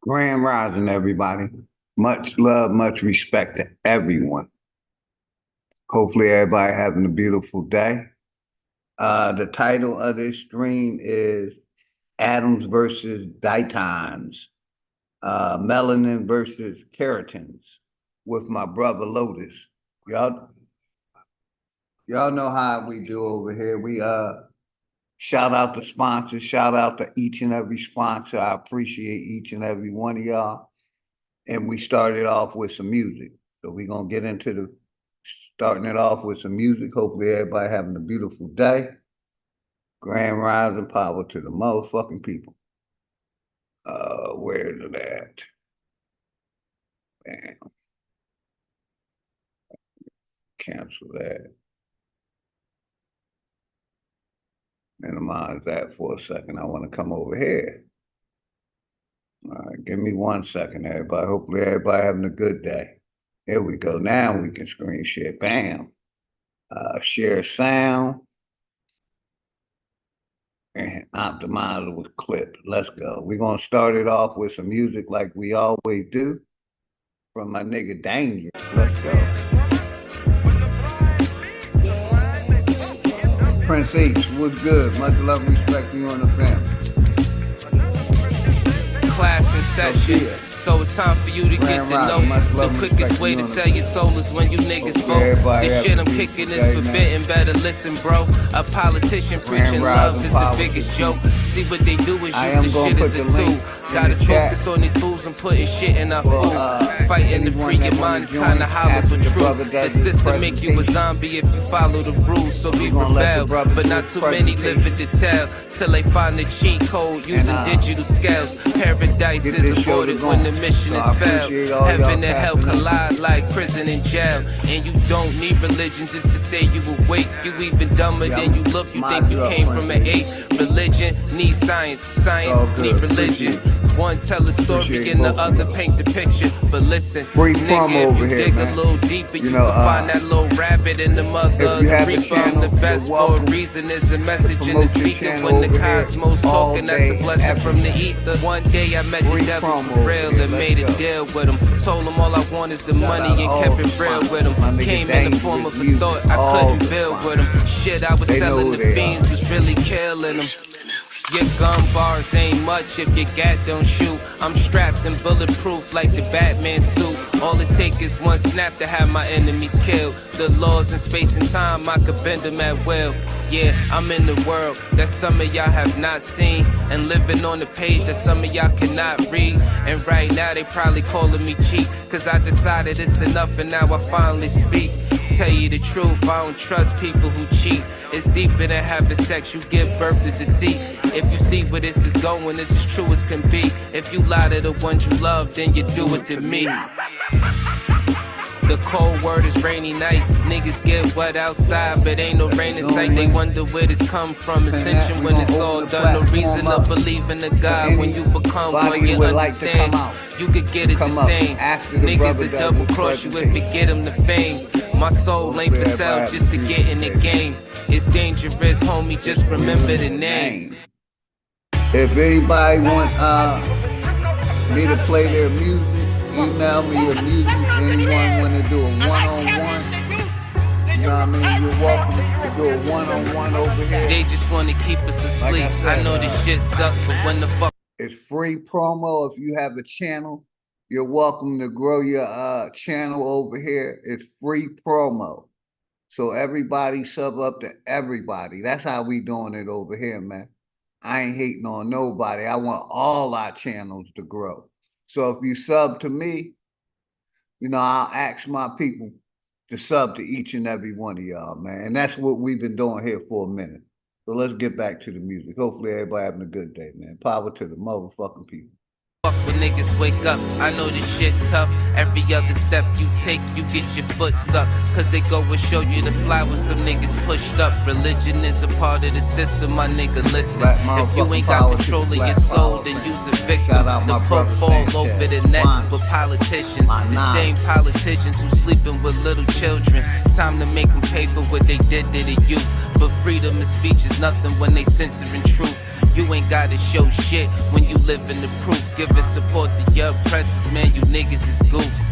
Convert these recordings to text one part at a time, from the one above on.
Grand Rising, everybody. Much love, much respect to everyone. Hopefully, everybody having a beautiful day. The title of this stream is Atoms versus Diatoms, Melanin versus Keratins, with my brother Lotus. Y'all know how we do over here. We shout out the sponsors, shout out to each and every sponsor. I appreciate each and every one of y'all. And we started off with some music. So we're going to get into starting it off with some music. Hopefully everybody having a beautiful day. Grand rising, power to the motherfucking people. Where's it at? Bam. Cancel that. Minimize that for a second. I want to come over here. All right, give me 1 second, everybody. Hopefully everybody having a good day. Here we go. Now we can screen share. Bam. Share sound. And optimize it with clip. Let's go. We're going to start it off with some music like we always do. From my nigga Danger. Let's go. Prince H, what's good? Much love and respect to you and the family. Class in session. So it's time for you to get the notes. The quickest way to sell your soul is when you niggas vote. This shit I'm kicking is forbidden, better listen, bro. A politician preaching love is the biggest joke. See what they do is use the shit as a tool. Got us focused on these fools and putting shit in our food. Fighting to free your mind is kinda hollow but true. The system make you a zombie if you follow the rules. So we rebel, but not too many live it to tell. Till they find the cheat code using digital scales. Paradise is aborted when the mission is failed. Heaven and hell collide like prison and jail. And you don't need religion just to say you awake. You even dumber than you look. You think you came from an 8. Religion needs science. Science need religion. One tell a story and the other paint the picture. But listen, nigga, if you dig a little deeper, you can find that little rabbit in the mother of the reaper. I'm the best for a reason. There's a message in the speaker when the cosmos talking. That's a blessing from the ether. One day I met the devil for real and made a deal with him. Told him all I want is the money and kept it real with him. Came in the form of a thought I couldn't build with him. Shit I was selling the fiends was really killing them. Your gun bars ain't much if your gat don't shoot. I'm strapped and bulletproof like the Batman suit. All it takes is one snap to have my enemies killed. The laws in space and time, I could bend them at will. Yeah, I'm in the world that some of y'all have not seen. And living on the page that some of y'all cannot read. And right now they probably calling me cheap. Cause I decided it's enough and now I finally speak. Tell you the truth, I don't trust people who cheat. It's deeper than having sex, you give birth to deceit. If you see where this is going, this is true as can be. If you lie to the ones you love, then you do it to me. The cold word is rainy night. Niggas get wet outside, but ain't no rain in sight. They wonder where this come from. Ascension when it's all done. No reason to believe in a God when you become one. You understand. You could get it the same. Niggas will double cross you if you get them the fame. My soul ain't for sale just to get in the game. It's dangerous, homie. Just remember the name. If anybody want me to play their music, email me your music. Anyone want to do a one-on-one, you know what I mean? You're welcome to do a one-on-one over here. They just want to keep us asleep. Like I know this shit suck, but when the fuck... It's free promo. If you have a channel, you're welcome to grow your channel over here. It's free promo. So everybody sub up to everybody. That's how we doing it over here, man. I ain't hating on nobody. I want all our channels to grow. So if you sub to me, you know, I'll ask my people to sub to each and every one of y'all, man. And that's what we've been doing here for a minute. So let's get back to the music. Hopefully everybody having a good day, man. Power to the motherfucking people. Fuck when niggas wake up, I know this shit tough. Every other step you take, you get your foot stuck. Cause they go and show you the fly with some niggas pushed up. Religion is a part of the system, my nigga, listen. If you ain't got control of your soul, then use a victim. The Pope all over the net with politicians. The same politicians who sleeping with little children. Time to make them pay for what they did to the youth. But freedom of speech is nothing when they censoring truth. You ain't gotta show shit when you live in the proof. Giving support to your oppressors, man, you niggas is goofs.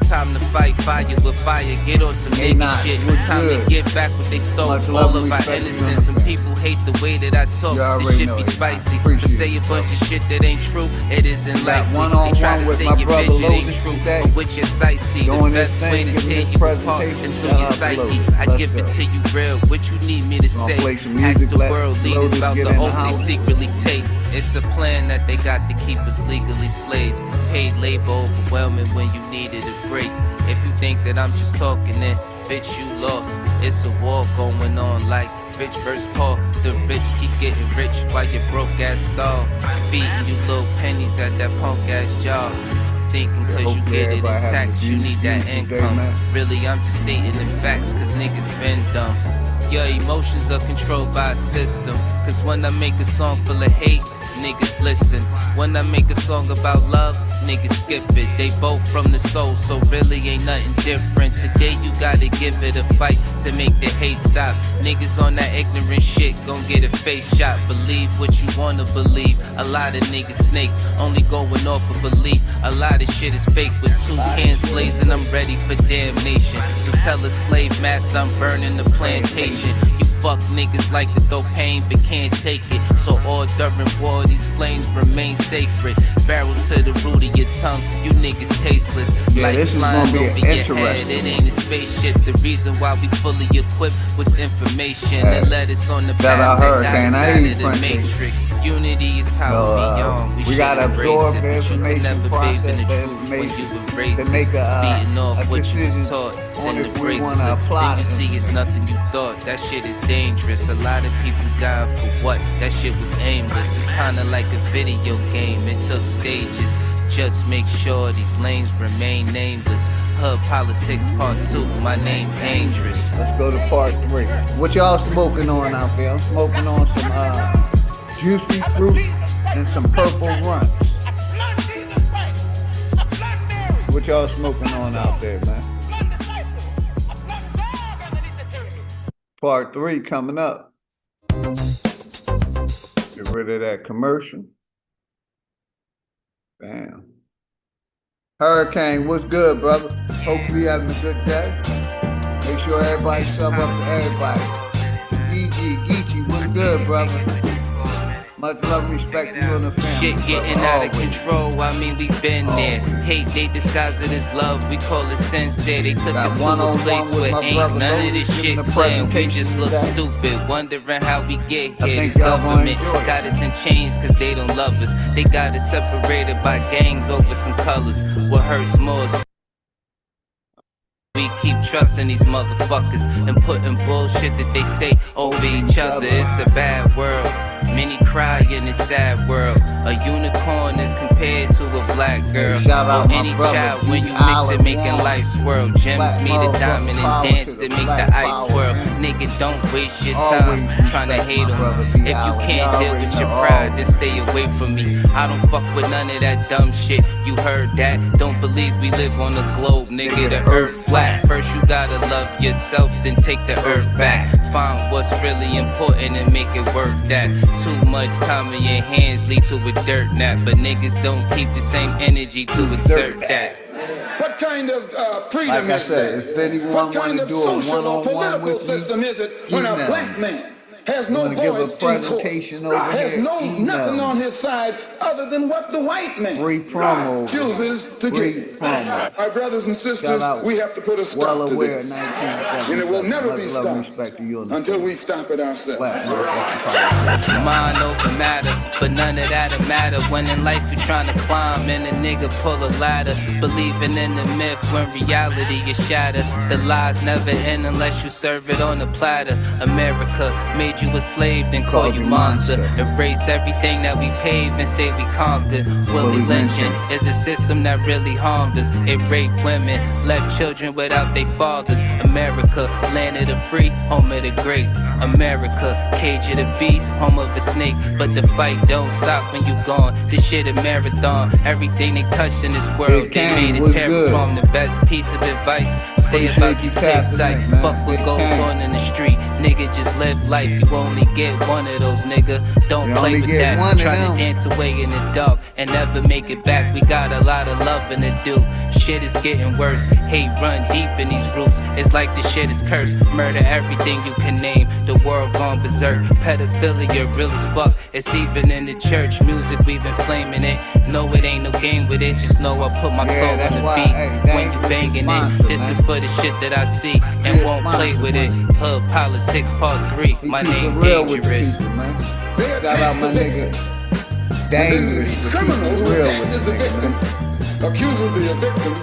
Time to fight fire with fire, get on some nigga shit. Time to get back what they stole, all of our innocence. Some people hate the way that I talk, this shit be spicy. But say a bunch of shit that ain't true, it isn't likely. They try to say your vision ain't true, but with your sight see. The best way to tear you apart is through your psyche. I give it to you real, what you need me to say. Ask the world leaders about the oath they secretly take. It's a plan that they got to keep us legally slaves. Paid labor overwhelming when you needed a break. If you think that I'm just talking, then bitch, you lost. It's a war going on like rich versus poor. The rich keep getting rich while your broke ass starve. Feeding you little pennies at that punk ass job. Thinking cause you get it in tax, you need that income. Really, I'm just stating the facts cause niggas been dumb. Your emotions are controlled by a system. Cause when I make a song full of hate, niggas listen. When I make a song about love, niggas skip it. They both from the soul, so really ain't nothing different. Today you gotta give it a fight to make the hate stop. Niggas on that ignorant shit gon' get a face shot. Believe what you wanna believe. A lot of niggas snakes, only going off of belief. A lot of shit is fake with 2 cans blazing. I'm ready for damnation. So tell a slave master I'm burning the plantation. You fuck niggas like to throw pain but can't take it. So all during war these flames remain sacred. Barrel to the root of your tongue, you niggas tasteless. Yeah, like flying over your head, it ain't a spaceship. The reason why we fully equipped was information that led us on the path that got us out of the matrix. Unity is power beyond. We gotta absorb the information, never bathe in the truth when you erase it. Speeding off what you was taught in the bracelet. Then you see it's nothing you thought. That shit is dangerous. A lot of people died for what? That shit was aimless. It's kinda like a video game. It took stages. Just make sure these lanes remain nameless. Hood politics part 2. My name dangerous. Let's go to part 3. What y'all smoking on out there? I'm smoking on some juicy fruit and some purple runts. What y'all smoking on out there, man? Part 3 coming up. Get rid of that commercial. Damn. Hurricane, what's good, brother? Hopefully you're having a good day. Make sure everybody sub up to everybody. Geechee, what's good, brother? Much love and respect to you and the family. Shit getting out of control, I mean we been there. Hate, they disguise it as love, we call it sincere. They took us to a place where ain't none of this shit playing. We just look stupid, wondering how we get here. This government got us in chains cause they don't love us. They got us separated by gangs over some colors. What hurts more is we keep trusting these motherfuckers and putting bullshit that they say over each other. It's a bad world. Many cry in this sad world. A unicorn is compared to a black girl. Or any child when you mix it, making life swirl. Gems meet a diamond and dance to make the ice swirl. Nigga, don't waste your time trying to hate on me. If you can't deal with your pride, then stay away from me. I don't fuck with none of that dumb shit. You heard that? Don't believe we live on a globe, nigga. The earth flat. First you gotta love yourself, then take the earth back. Find what's really important and make it worth that. Too much time in your hands lead to a dirt nap, but niggas don't keep the same energy to exert that. What kind of freedom like I is said, that? if anyone What kind want to of do a social or one-on-one political with me, system is it when a black man has no give a voice presentation in court, over has here, nothing on his side other than what the white man free promo, chooses to give. promo. My brothers and sisters, we have to put a stop Well to aware, this. 1977. And it will never Much be love and stopped respect to you and the until family. we stop it ourselves. Black motherfucking politics. Mind over matter, but none of that'll matter when in life you're trying to climb and a nigga pull a ladder. Believing in the myth when reality is shattered. The lies never end unless you serve it on a platter. America made you a slave, then call you monster. Erase everything that we paved and say we conquered. Willie lynching is a system that really harmed us. It raped women, left children without their fathers. America, land of the free, home of the great. America, cage of the beast, home of a snake. But the fight don't stop when you gone. This shit a marathon. Everything they touched in this world, they made it terror from. The best piece of advice, stay about these pig sites. Fuck what goes on in the street. Nigga, just live life. You only get one of those, nigga. Don't play with that. Try to dance away in the dark and never make it back. We got a lot of loving to do. Shit is getting worse. Hate run deep in these roots. It's like the shit is cursed. Murder everything you can name. The world gone berserk. Pedophilia real as fuck. It's even in the church. Music, we've been flaming it. No, it ain't no game with it. Just know I put my soul on the beat. When you banging it, this is for the shit that I see and won't play with it. Hood Politics Part 3. My name Dangerous. Shout out my nigga Dangerous. Criminals who attacked the victim, accusably a victim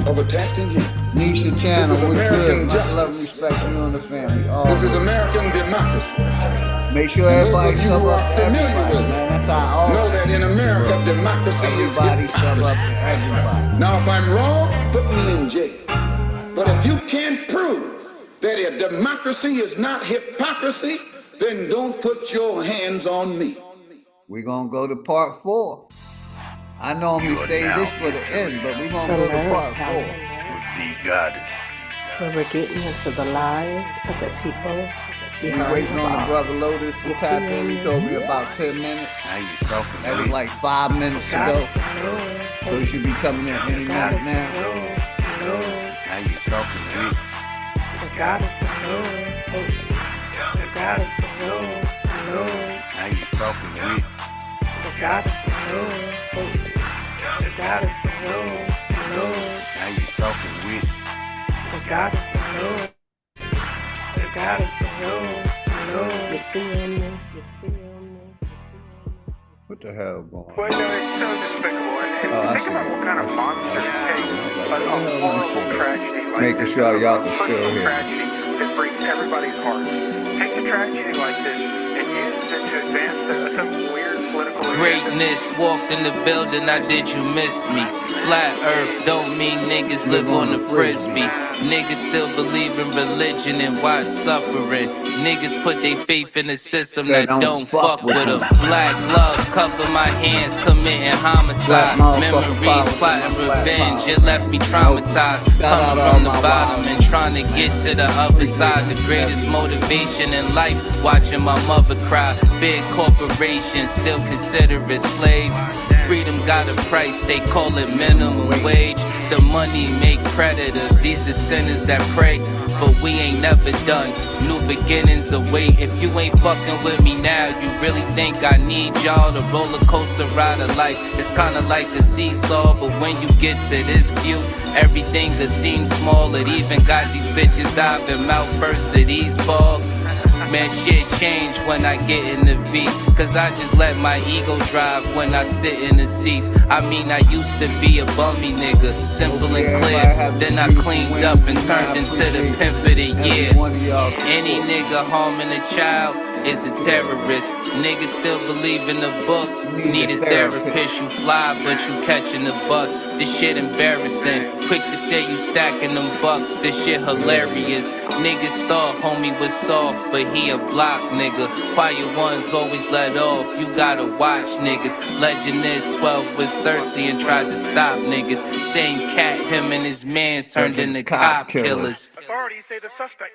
of attacking him. Nisha Channel, we good. Much love and respect you and the family. This is American democracy. Make sure everybody sub up to everybody, man. That's how I know that in America, democracy is everybody sub up to everybody. Now, if I'm wrong, put me in jail. But if you can't prove that a democracy is not hypocrisy, then don't put your hands on me. We're going to go to part 4. I normally say this for the end, but we're going to go to part 4. The goddess. Where we're getting into the lives of the people. We're waiting on the brother Lotus to tap in. He told me about 10 minutes. Now you talking. That was like 5 minutes ago. So he should be coming in any minute now. Now you talking to me. The goddess of love. The goddess of love. Now you talking to me. The goddess of love. The goddess of love. Now you talking to me. The goddess of love. The goddess of love. You feel me? You feel me? What the hell going on? Well, you know, it's so despicable. And think about what kind of monster takes a horrible tragedy like making this. Sure y'all can Personal still hear. tragedy that breaks everybody's heart. Take a tragedy like this and use it to advance some weird political agenda. Greatness walked in the building, I did you miss me? Flat earth don't mean niggas live on the frisbee. Niggas still believe in religion and watch suffering. Niggas put their faith in a system that don't fuck with them. Black gloves cover my hands, committing homicide. Memories, plotting revenge, it left me traumatized. Coming from the bottom and trying to get to the other side. The greatest motivation in life, watching my mother cry. Big corporations still consider it slaves. Freedom got a price, they call it minimum wage. The money make predators, these descendants that pray. But we ain't never done, new beginnings await. If you ain't fucking with me now, you really think I need y'all? The roller coaster ride of life, it's kinda like a seesaw. But when you get to this view, everything that seems small. It even got these bitches diving mouth first to these balls. Man, shit change when I get in the V. Cause I just let my ego drive when I sit in the seats. I mean, I used to be a bummy nigga, simple and clear. Then I cleaned up and turned into the pimp of the year. Any nigga harming a child is a terrorist. Niggas still believe in the book. Need a therapist. You fly, but you catching the bus. This shit embarrassing. Quick to say you stacking them bucks. This shit hilarious. Niggas thought homie was soft, but he a block nigga. Quiet ones always let off. You gotta watch niggas. Legend is 12 was thirsty and tried to stop niggas. Same cat, him and his mans turned into cop killers. Authorities say the suspect,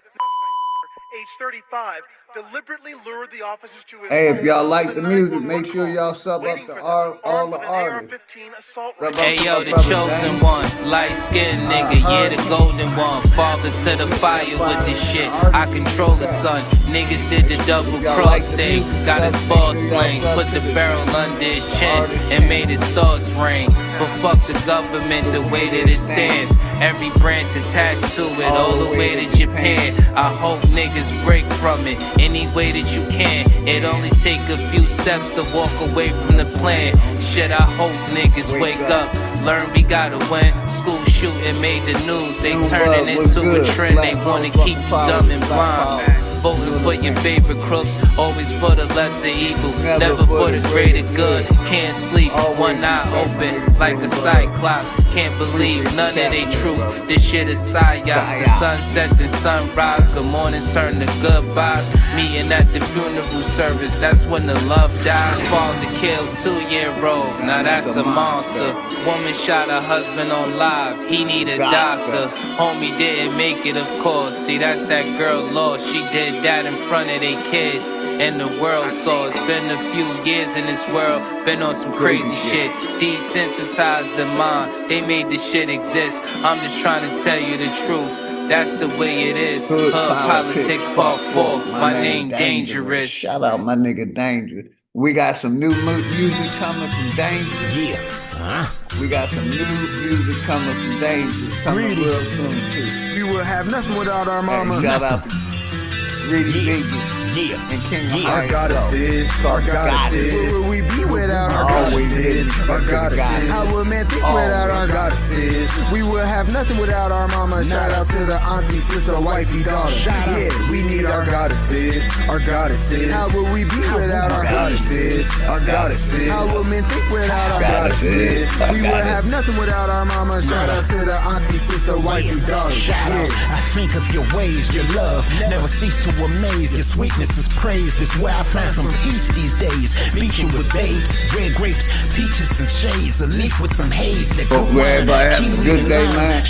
age 35, deliberately lured the officers to his Hey, if home y'all like with the a music, 911 make sure y'all sub waiting up to for them, all armed the with an artists. AR-15 assault Rub rifle. Hey yo, the Brother chosen Dang. one, light skinned nigga, yeah, the golden one. Father to the fire with this shit, I control the sun. Niggas did the double cross thing, got his balls slang, put the barrel under his chin and made his thoughts ring. But fuck the government, the way that it stands. Every branch attached to it, all the way to Japan. I hope niggas break from it any way that you can. It only take a few steps to walk away from the plan. Shit, I hope niggas wake up. Learn we gotta win. School shooting made the news. They turn it into a trend. They wanna keep you dumb and blind. Voting for your favorite crooks, always for the lesser evil, never for the greater good. Can't sleep, one eye open like a cyclops. Can't believe none of they truth. This shit is psyops. The sunset and sunrise, good mornings turn to goodbyes. Meeting at the funeral service, that's when the love dies. Father kills 2-year-old, now that's a monster. Woman shot her husband on live, he need a doctor. Homie didn't make it, of course. See, that's that girl lost, she did did that in front of their kids. And the world saw. It's been a few years in this world, been on some crazy shit. Desensitized the mind, they made this shit exist. I'm just trying to tell you the truth. That's the way it is. Hood Politics Part 4. My name Dangerous. Shout out my nigga Dangerous. We got some new music coming from Dangerous. Yeah. We got some new music coming from Dangerous. Coming real soon too. We will have nothing without our mama. Shout out to Reedy Biggie. And King Our goddesses, our goddesses. Where would we be without our goddesses? Our goddesses. How would men think without our goddesses? We would have nothing without our mama. Shout out to the auntie, sister, wifey, daughter. Yeah, we need our goddesses, our goddesses. How would we be without our goddesses? Our goddesses. How would men think without our goddesses? We would have nothing without our mama. Shout out to the auntie, sister, wifey, daughter. Yeah. I think of your ways, your love never cease to amaze. Your sweetness is praised. It's where I find some peace these days. Beat you with babes, red grapes, peaches and shades, a leaf with some haze. Hope everybody have a good day, man.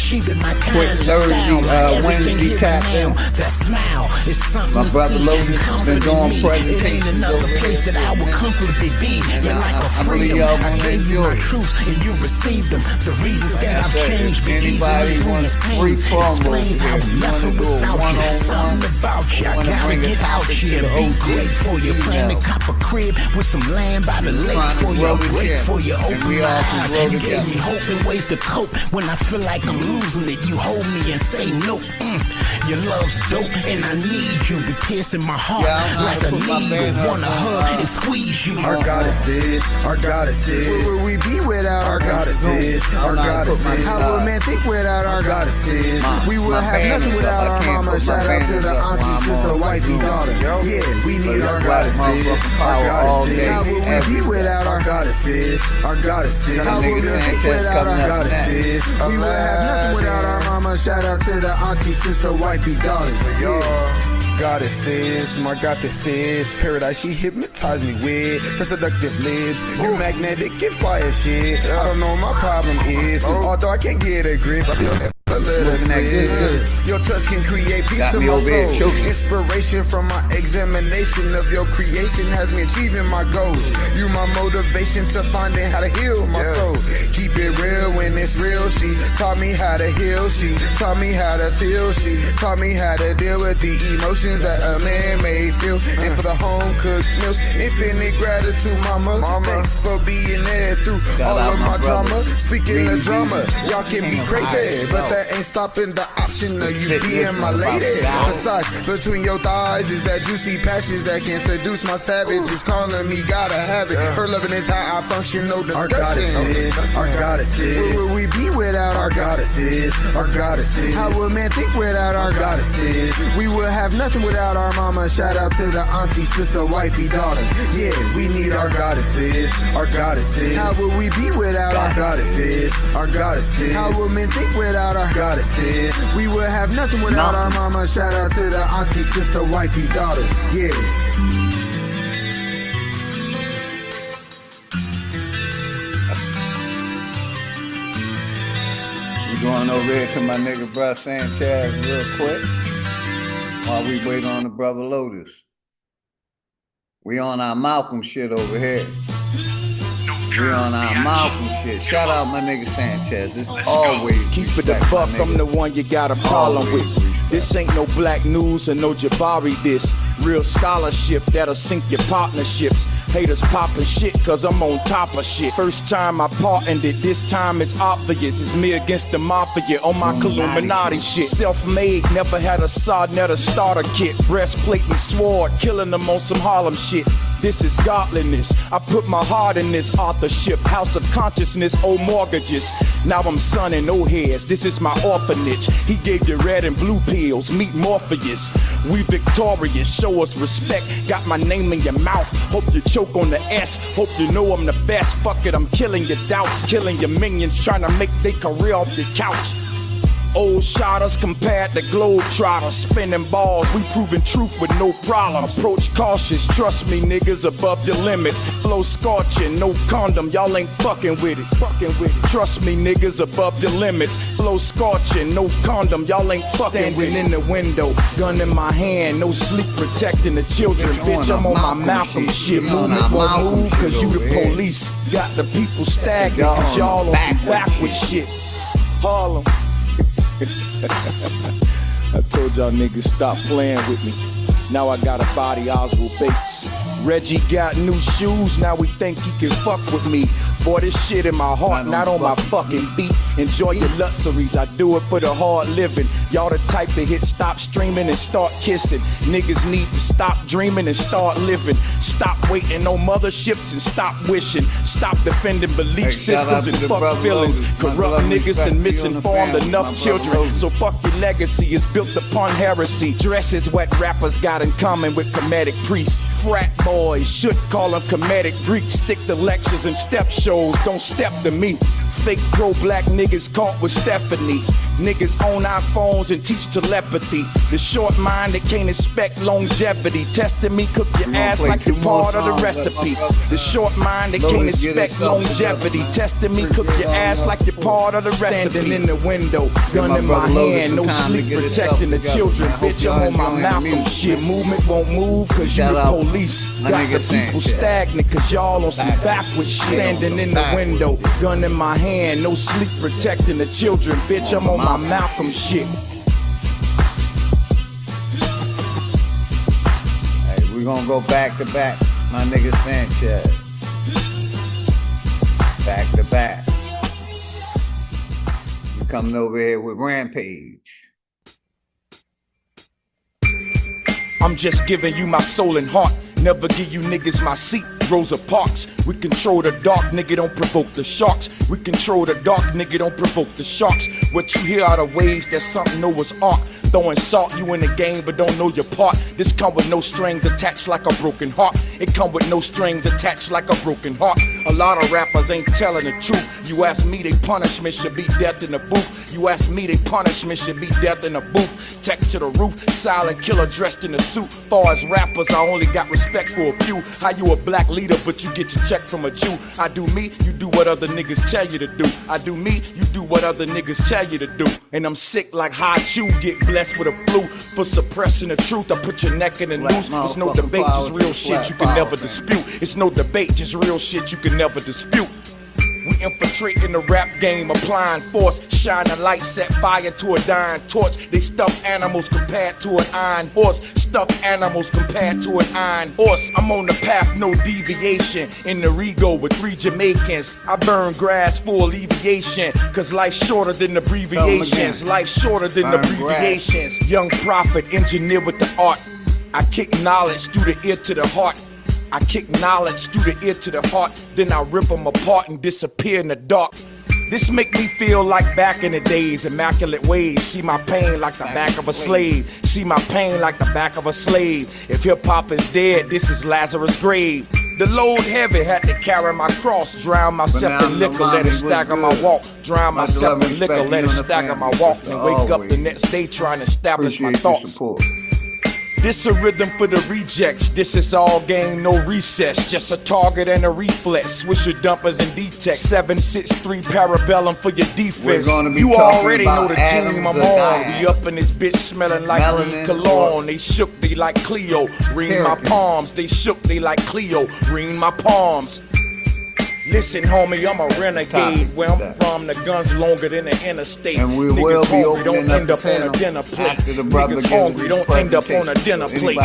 Quick Thursday, Wednesday tap in. That smile is something. My brother Lotus has been doing presentations over place that I will comfortably be. You're like a freedom. I gave you my truths and you received them. The reasons that I've changed. Anybody want a free promo? Nothing without you. Something about you. I gotta get out here and be great for you. Plan to cop a crib with some land by the lake for you. Great for you. Open my eyes. You gave me hope and ways to cope. When I feel like I'm losing it, you hold me and say no. Your love's dope and I need you. Be piercing my heart like a needle. Wanna hug and squeeze you. Our goddesses, our goddesses. Where would we be without our goddesses? Our goddesses. How would men think without our goddesses? We would have nothing without our mama. Shout out to the auntie, sister, wifey, daughter. Yeah, we need our goddesses, our goddesses. How would we be without our goddesses? Our goddesses. How would we think without our goddesses? We would have nothing without our mama. Shout out to the auntie, sister, wifey, daughters. Yeah. Goddesses, my goddesses, paradise she hypnotized me with her seductive lips, your magnetic and fire shit. I don't know what my problem is, although I can't get a grip. I feel that a little slip. Your touch can create peace to my soul. Inspiration from my examination of your creation has me achieving my goals. You my motivation to finding how to heal my soul. Keep it real when it's real. She taught me how to heal. She taught me how to feel. She taught me how to deal with the emotions that a man may feel. And for the home cooked meals, infinite gratitude, mama. Thanks for being there through all of my drama. Speaking of drama, y'all can be crazy, but that ain't stopping the option of you being my lady. Besides, between your thighs is that juicy passions that can seduce my savages. Calling me, gotta have it. Her loving is how I function, no discussion. Our goddesses, our goddesses. Where would we be without our goddesses? Our goddesses. How would men think without our goddesses? We would have nothing without our mama. Shout out to the auntie, sister, wifey, daughter. Yeah, we need our goddesses, our goddesses. How would we be without our goddesses? Our goddesses. How would men think without our goddesses? We would have nothing without our mama. Shout out to the auntie, sister, wifey, daughters. Yeah. We going over here to my nigga bro Sanchez real quick while we wait on the brother Lotus. We on our Malcolm shit over here. We on our Malcolm shit. Shout out my nigga Sanchez. It's always keep it a buck. I'm the one you got a problem with. This ain't no black news or no Jabari diss. Real scholarship that'll sink your partnerships. Haters poppin' shit cause I'm on top of shit. First time I partnered it, this time it's obvious. It's me against the mafia on my Illuminati shit. Self-made, never had a sod, never starter kit. Breastplate and sword, killing them on some Harlem shit. This is godliness. I put my heart in this authorship. House of consciousness, old mortgages. Now I'm sonning no heads. This is my orphanage. He gave you red and blue pills. Meet Morpheus. We victorious. Show us respect. Got my name in your mouth. Hope you choke on the S. Hope you know I'm the best. Fuck it, I'm killing your doubts. Killing your minions. Trying to make their career off the couch. Old shotters compared to globetrotters, spinning balls, we proving truth with no problem. Approach cautious, trust me niggas above the limits. Flow scorching, no condom, y'all ain't fucking with it. Trust me niggas above the limits. Flow scorching, no condom, y'all ain't fucking with it. Standing in the window, gun in my hand, no sleep protecting the children. Bitch, I'm on my Malcolm shit. Movement won't move cause you the police. Got the people stagnant cause y'all on some backward shit. Harlem. I told y'all niggas stop playing with me. Now I got a body Oswald Bates. Reggie got new shoes, now we think he can fuck with me. Boy, this shit in my heart, not on my fucking feet. Enjoy your luxuries, I do it for the hard living. Y'all the type to hit stop streaming and start kissing. Niggas need to stop dreaming and start living. Stop waiting on motherships and stop wishing. Stop defending belief systems and fuck feelings. Corrupt niggas done misinformed enough children. So fuck your legacy, it's built upon heresy. Dresses what rappers got in common with comedic priests. Frat boys, should call them comedic Greeks. Stick to lectures and step shows, don't step to me. Fake pro-black niggas caught with Stephanie. Niggas own iPhones and teach telepathy. The short mind that can't expect longevity. Testing me, cook your ass like you're part of the recipe. The short mind that can't expect longevity. Testing me, cook your ass like you're part of the recipe. Standing in the window, gun in my hand, no sleep protecting the children. Bitch, I'm on my Malcolm shit. Movement won't move cause you the police. Got the people stagnant cause y'all on some backward shit. Standing in the window, gun in my hand, no sleep protecting the children. Bitch, I'm on my Malcolm shit. Hey, we gonna go back to back, my nigga Sanchez. Back to back. You coming over here with Rampage. I'm just giving you my soul and heart. Never give you niggas my seat. Rosa Parks, we control the dark, nigga, don't provoke the sharks. We control the dark, nigga, don't provoke the sharks. What you hear are the waves that something Noah's Ark. Throwing salt, you in the game but don't know your part. This come with no strings attached like a broken heart. It come with no strings attached like a broken heart. A lot of rappers ain't telling the truth. You ask me, they punishment should be death in the booth. You ask me, they punishment should be death in the booth. Tech to the roof, silent killer dressed in a suit. Far as rappers, I only got respect for a few. How you a black leader but you get your check from a Jew? I do me, you do what other niggas tell you to do. I do me, you do what other niggas tell you to do. And I'm sick like high chew, get blessed with a flu for suppressing the truth. I put your neck in the noose. It's no debate, just real shit you can never dispute. It's no debate, just real shit you can never dispute. We infiltrating the rap game, applying force, shine a light, set fire to a dying torch. They stuff animals compared to an iron horse. Stuffed animals compared to an iron horse. I'm on the path, no deviation. In the Rego with 3 Jamaicans. I burn grass for alleviation. Cause life's shorter than abbreviations. Life's shorter than abbreviations. Young prophet, engineer with the art. I kick knowledge through the ear to the heart. I kick knowledge through the ear to the heart. Then I rip them apart and disappear in the dark. This make me feel like back in the days, immaculate ways. See my pain like the back of a slave. See my pain like the back of a slave. If hip-hop is dead, this is Lazarus' grave. The load heavy, had to carry my cross. Drown myself in liquor, let it stagger my walk. Drown myself in liquor, let it stagger my walk. And wake up the next day trying to establish my thoughts. This a rhythm for the rejects. This is all game, no recess. Just a target and a reflex. Swisher dumpers and D-Tech. 763 parabellum for your defense. You already know the team I'm on. We up in this bitch smelling like Melanin cologne. They shook, they like Cleo. Ring my palms. They shook, they like Cleo. Ring my palms. Listen, homie, I'm a renegade. Where I'm from, the gun's longer than the interstate. And we will be hungry, don't end up on a dinner plate. Niggas hungry, don't end up on a dinner plate.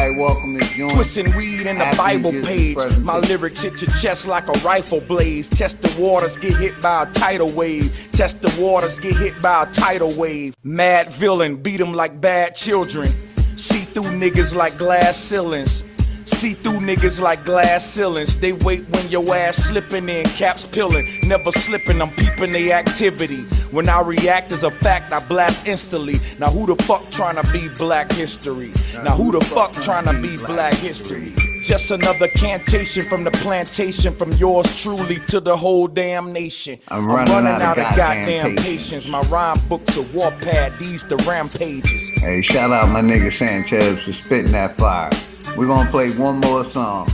Twisting weed in the Bible page. My lyrics hit your chest like a rifle blaze. Test the waters, get hit by a tidal wave. Test the waters, get hit by a tidal wave. Mad villain, beat them like bad children. See through niggas like glass ceilings. See through niggas like glass ceilings. They wait when your ass slipping in, caps peeling. Never slipping, I'm peeping the activity. When I react as a fact, I blast instantly. Now who the fuck tryna be black history? Now who the fuck tryna be black history? Just another cantation from the plantation, from yours truly to the whole damn nation. I'm running out of goddamn patience. My rhyme book's a warpad, these the rampages. Hey, shout out my nigga Sanchez for spitting that fire. We're gonna play one more song.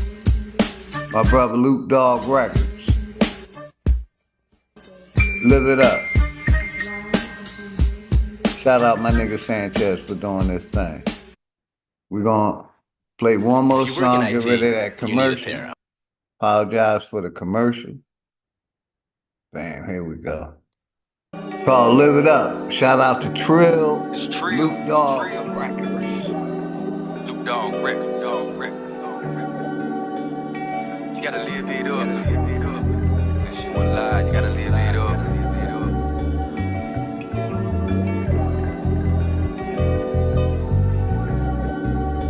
My brother Luke Dog Records. Live it up. Shout out my nigga Sanchez for doing this thing. We're gonna play one more song, get rid of that commercial. Apologize for the commercial. Bam, here we go. Called Live It Up. Shout out to Trill, Luke Dog Records. Luke Dog Records, You gotta live it up, Since you alive, you gotta live it up.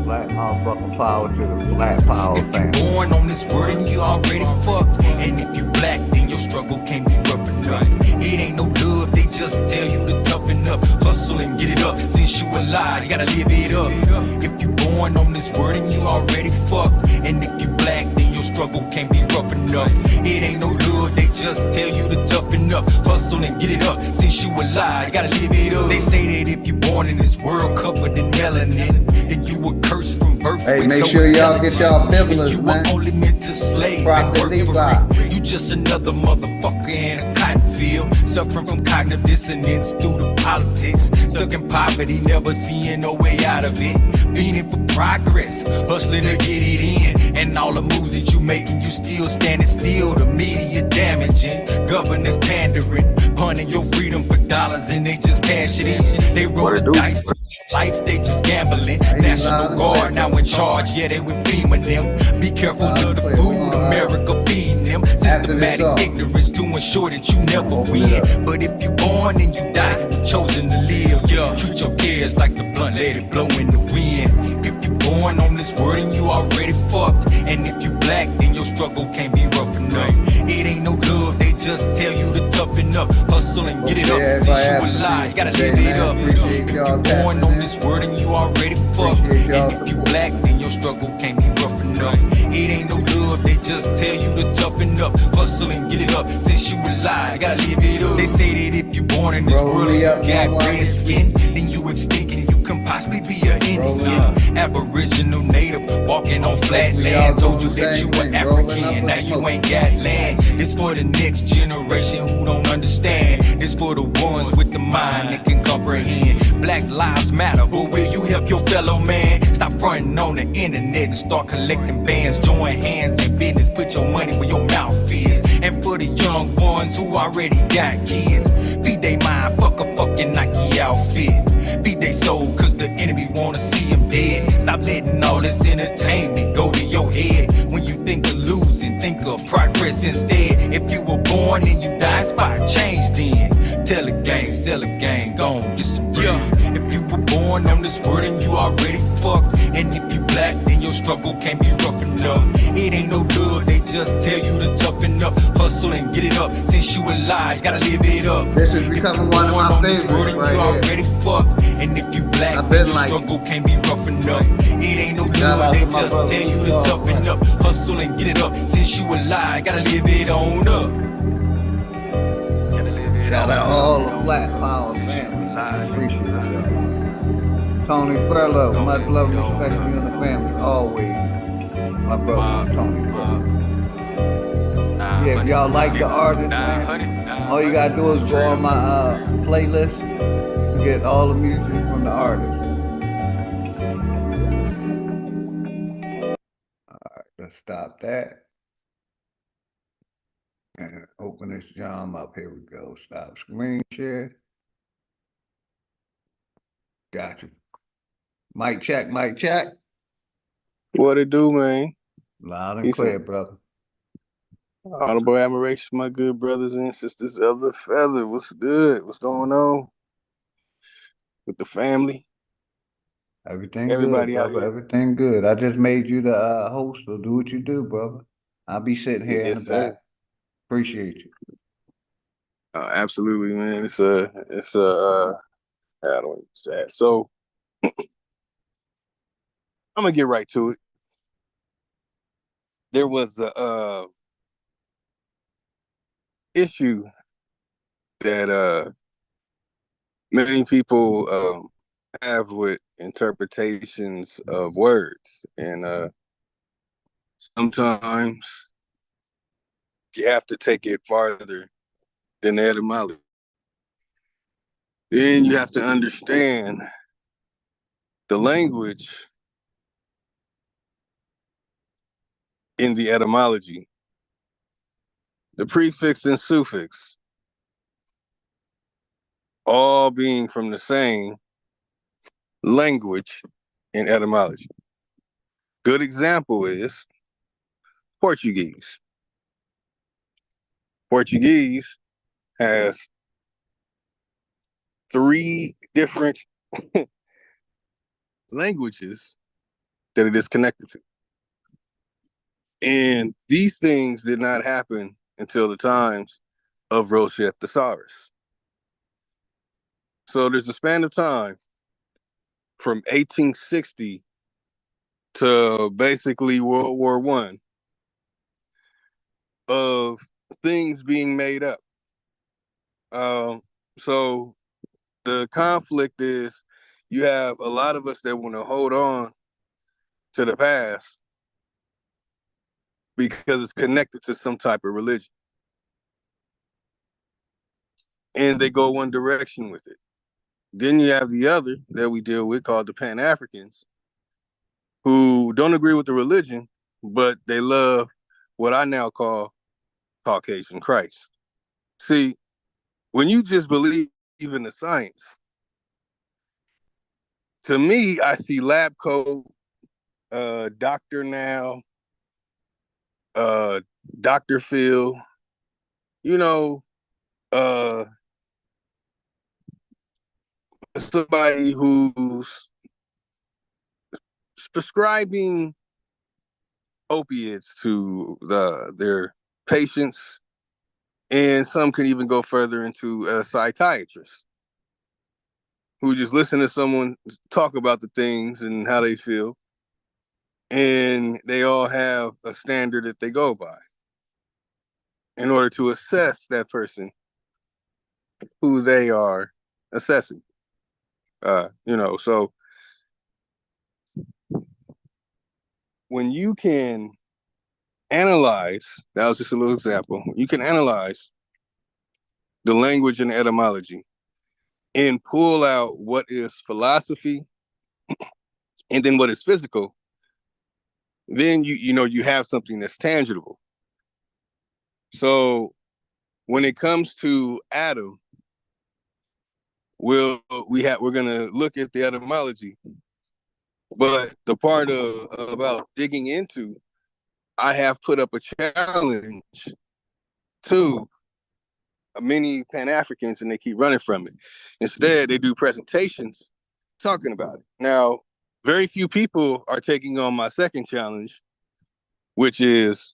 Black motherfucking power to the Flat Power family. Born on this word and you already fucked. And if you black, then your struggle can't be rough enough. It ain't no love, they just tell you to toughen up. Hustle and get it up, since you alive, you gotta live it up. If you born on this word and you already fucked. And if you black, then your struggle can't be rough enough. It ain't no love, they just tell you to toughen up. Hustle and get it up, since you alive, you gotta live it up. They say that if you born in this world covered in melanin, then you were cursed from birth. Hey, make sure y'all get y'all bibblers, you man. were only meant to slave and work for it. You just another motherfucker in a cotton field, suffering from cognitive dissonance due to politics. Stuck in poverty, never seeing no way out of it. Fiending for progress, hustling to get it in. And all the moves that you making, you still standing still. The media damaging, governors pandering, punting your freedom for dollars and they just cash it in. They roll the dice. Life, they just gambling. National Guard now in charge, yeah, they with FEMA them. Be careful with the food America feeding them. Systematic ignorance to ensure that you never win. But if you born and you die, you chosen to live. Yeah, treat your cares like the blunt, let it blow in the wind. If you born on this word and you already fucked. And if you black, then your struggle can't be rough enough. It ain't no love, they just tell you to toughen up. Hustle and get it up, since you alive, you gotta live it up. If you born on this word and you already fucked. And if you black, then your struggle can't be rough enough. It ain't no love, they just tell you to toughen up. Hustle and get it up, since you alive, you gotta live it up. They say that if you born in this world and you got red skin, then you extinct and you can possibly be an Indian. Aboriginal native, walking on flat land. Told you that you were African, now you ain't got land. This for the next generation who don't understand. This for the ones with the mind that can comprehend. Black lives matter, but will you help your fellow man? Stop fronting on the internet and start collecting bands. Join hands in business, put your money where your mouth is. And for the young ones who already got kids, feed they mind, fuck a fucking Nike outfit. Feed they soul, cause the enemy wanna see them dead. Stop letting all this entertainment go to your head. When you think of losing, think of progress instead. If you were born and you die, spot change then. Tell a gang, sell a gang, gon' get some bread. If you were born on this word and you already fucked. And if you black, then your struggle can't be rough enough. It ain't no love, they just tell you to toughen up. Hustle and get it up, since you alive, you gotta live it up. This is becoming one of my favorites right you already fucked. And if you black, then your struggle can't be rough enough. It ain't no love, they just tell you to toughen up. Hustle and get it up, since you alive, gotta live it on up. Shout out all the Flat Power family. Appreciate y'all. Tony Furlow, much love and respect to you and the family, always. My brother Tony Furlow. Yeah, if y'all like the artist, man, all you gotta do is go on my playlist to get all the music from the artist. Alright, let's stop that. And open this jam up. Here we go. Stop screen share. Got you. Mic check, mic check. What it do, man? Loud and clear, brother. Honorable admiration, my good brothers and sisters of the feather. What's good? What's going on with the family? Everything Everybody good, out brother. here. Everything good. I just made you the host, so do what you do, brother. I'll be sitting here in the back. Appreciate you. Absolutely, man. I don't want to say it. So, I'm gonna get right to it. there was a issue that many people have with interpretations of words, and sometimes you have to take it farther than the etymology. Then you have to understand the language in the etymology, the prefix and suffix, all being from the same language in etymology. Good example is Portuguese. Portuguese has 3 different languages that it is connected to. And these things did not happen until the times of Rosette Thesaurus. So there's a span of time from 1860 to basically World War I of things being made up. So the conflict is you have a lot of us that want to hold on to the past because it's connected to some type of religion. And they go one direction with it. Then you have the other that we deal with called the Pan-Africans, who don't agree with the religion, but they love what I now call Caucasian Christ. See, when you just believe in the science, to me, I see lab coat, Dr. Now, Dr. Phil, somebody who's prescribing opiates to their patients, and some can even go further into a psychiatrist who just listen to someone talk about the things and how they feel, and they all have a standard that they go by in order to assess that person who they are assessing. So when you can analyze, that was just a little example, you can analyze the language and etymology and pull out what is philosophy and then what is physical, then you have something that's tangible. So when it comes to atom, we're gonna look at the etymology, but the part about digging into, I have put up a challenge to many Pan-Africans, and they keep running from it. Instead, they do presentations talking about it. Now, very few people are taking on my second challenge, which is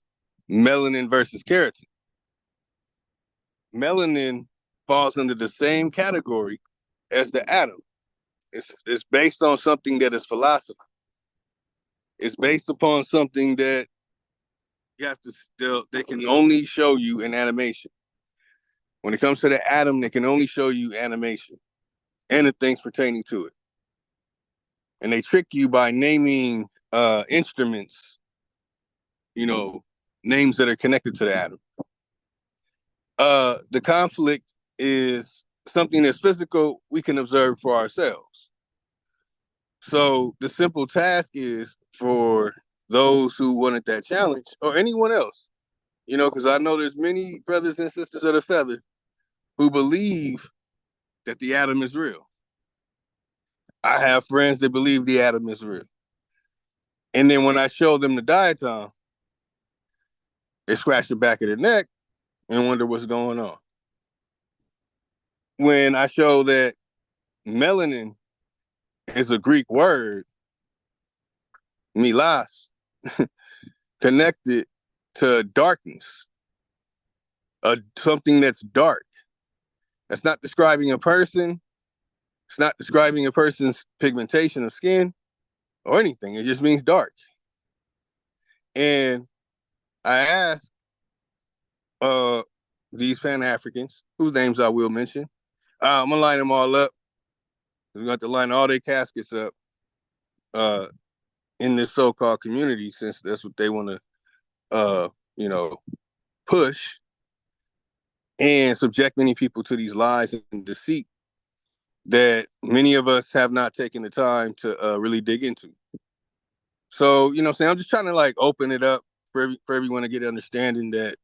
melanin versus keratin. Melanin falls under the same category as the atom. It's based on something that is philosophical. It's based upon something that they can only show you in animation. When it comes to the atom, they can only show you animation and the things pertaining to it. And they trick you by naming instruments, names that are connected to the atom. The conflict is something that's physical, we can observe for ourselves. So the simple task is for those who wanted that challenge, or anyone else, because I know there's many brothers and sisters of the feather who believe that the atom is real. I have friends that believe the atom is real. And then when I show them the diatom, they scratch the back of their neck and wonder what's going on. When I show that melanin is a Greek word, melas, connected to darkness, something that's dark. That's not describing a person. It's not describing a person's pigmentation of skin or anything. It just means dark. And I asked these Pan-Africans, whose names I will mention. I'm gonna line them all up. We're going to line all their caskets up in this so-called community, since that's what they want to, push and subject many people to these lies and deceit that many of us have not taken the time to really dig into. So, you know what I'm saying? I'm just trying to like open it up for everyone to get an understanding that,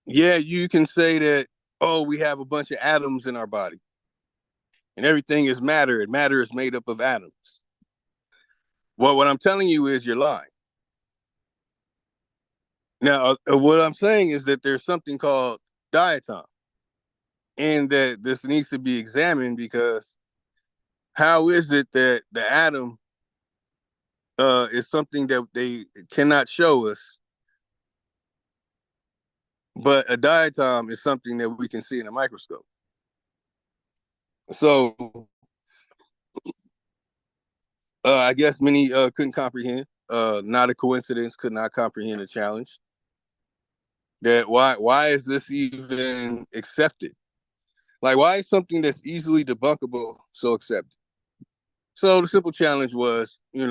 yeah, you can say that, oh, we have a bunch of atoms in our body and everything is matter, and matter is made up of atoms. Well, what I'm telling you is you're lying. Now, what I'm saying is that there's something called diatom, and that this needs to be examined, because how is it that the atom is something that they cannot show us, but a diatom is something that we can see in a microscope? So I guess many couldn't comprehend. Not a coincidence, could not comprehend the challenge. That why is this even accepted? Like, why is something that's easily debunkable so accepted? So the simple challenge was, we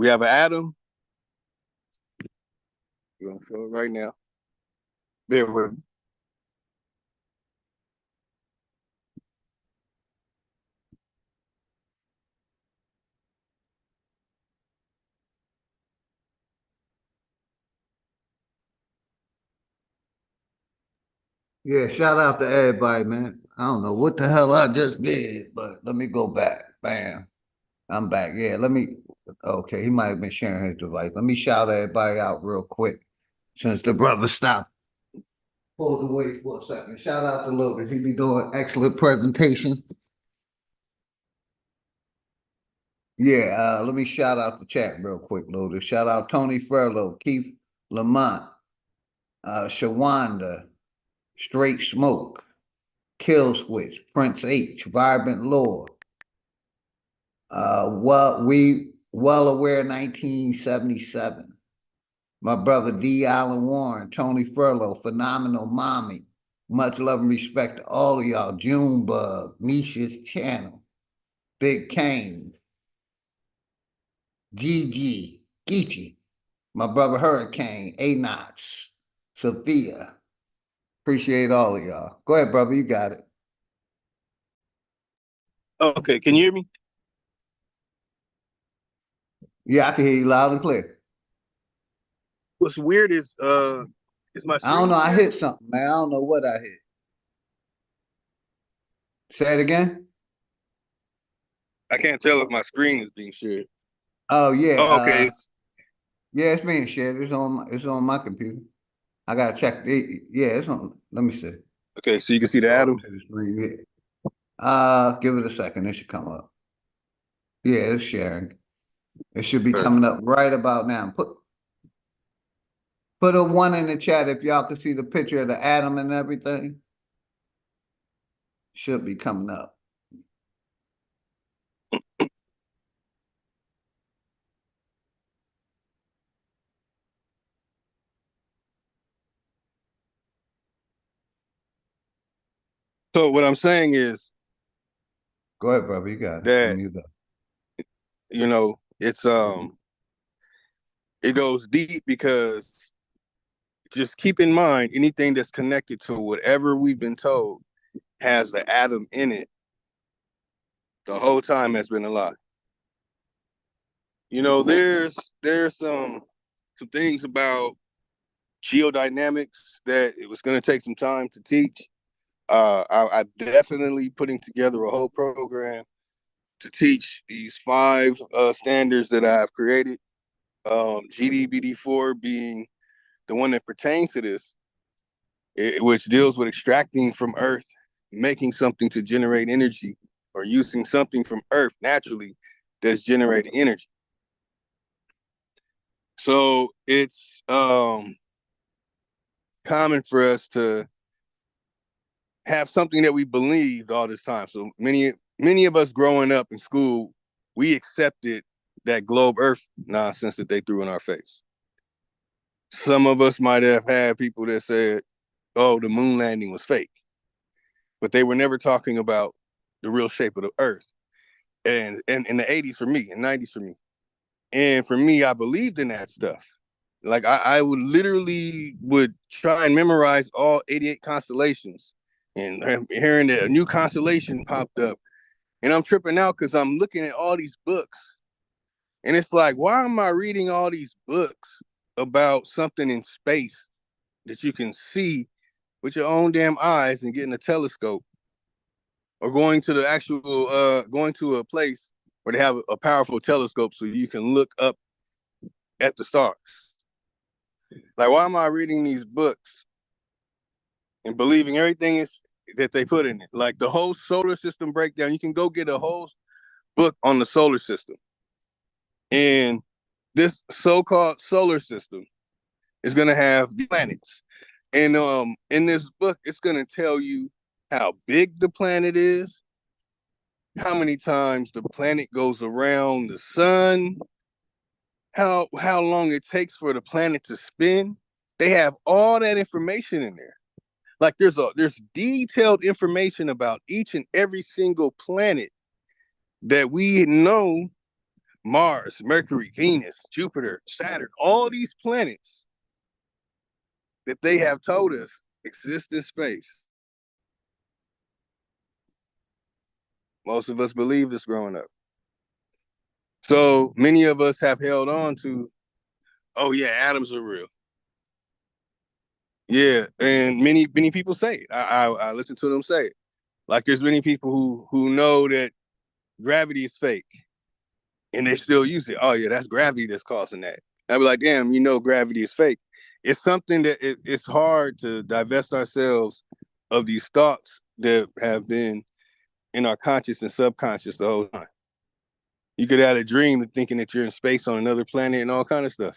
have an atom. You're gonna show it right now. Bear with me. Yeah, shout out to everybody, man. I don't know what the hell I just did, but let me go back. Bam. I'm back. Yeah, okay, he might have been sharing his device. Let me shout everybody out real quick since the brother stopped. Hold the wait for a second. Shout out to Lotus. He be doing excellent presentation. Yeah, let me shout out the chat real quick, Lotus. Shout out Tony Furlow, Keith Lamont, Shawanda, Straight Smoke, Kill Switch, Prince H, Vibrant Lord. Well aware 1977. My brother D. Allen Warren, Tony Furlow, Phenomenal Mommy. Much love and respect to all of y'all. Junebug, Misha's channel, Big Kane, Gigi, Geechee, my brother Hurricane, A-Knots, Sophia. Appreciate all of y'all. Go ahead, brother. You got it. Okay, can you hear me? Yeah, I can hear you loud and clear. What's weird is my screen. I don't know. I hit something, man. I don't know what I hit. Say it again. I can't tell if my screen is being shared. Oh yeah. Oh, okay. Yeah, it's being shared. It's on my computer. I gotta check. Yeah, it's on. Let me see. Okay, so you can see the atom. Give it a second. It should come up. Yeah, it's sharing. It should be coming up right about now. Put a 1 in the chat if y'all can see the picture of the atom and everything. Should be coming up. So what I'm saying is, go ahead, brother. You got it. It's it goes deep, because just keep in mind, anything that's connected to whatever we've been told has the atom in it the whole time has been a lie. There's some things about geodynamics that it was going to take some time to teach. I'm definitely putting together a whole program to teach these 5 standards that I've created. GDBD4 being the one that pertains to this, which deals with extracting from Earth, making something to generate energy, or using something from Earth naturally that's generating energy. So it's common for us to have something that we believed all this time. So many of us growing up in school, we accepted that globe Earth nonsense that they threw in our face. Some of us might have had people that said, "Oh, the moon landing was fake," but they were never talking about the real shape of the Earth. And in the 80s for me, and 90s for me, and for me, I believed in that stuff. Like I would literally try and memorize all 88 constellations, and hearing that a new constellation popped up, and I'm tripping out because I'm looking at all these books, and it's like, why am I reading all these books about something in space that you can see with your own damn eyes and getting a telescope, or going to the actual going to a place where they have a powerful telescope so you can look up at the stars? Like, why am I reading these books and believing everything is that they put in it? Like the whole solar system breakdown, you can go get a whole book on the solar system. And this so-called solar system is going to have planets. And in this book, it's going to tell you how big the planet is, how many times the planet goes around the sun, how long it takes for the planet to spin. They have all that information in there. Like there's detailed information about each and every single planet that we know: Mars, Mercury, Venus, Jupiter, Saturn, all these planets that they have told us exist in space. Most of us believe this growing up. So many of us have held on to, oh yeah, atoms are real. Yeah, and many people say it. I listen to them say it. Like there's many people who know that gravity is fake, and they still use it. Oh yeah, that's gravity that's causing that. I'd be like, damn, you know gravity is fake. It's something that it's hard to divest ourselves of these thoughts that have been in our conscious and subconscious the whole time. You could have a dream of thinking that you're in space on another planet and all kind of stuff.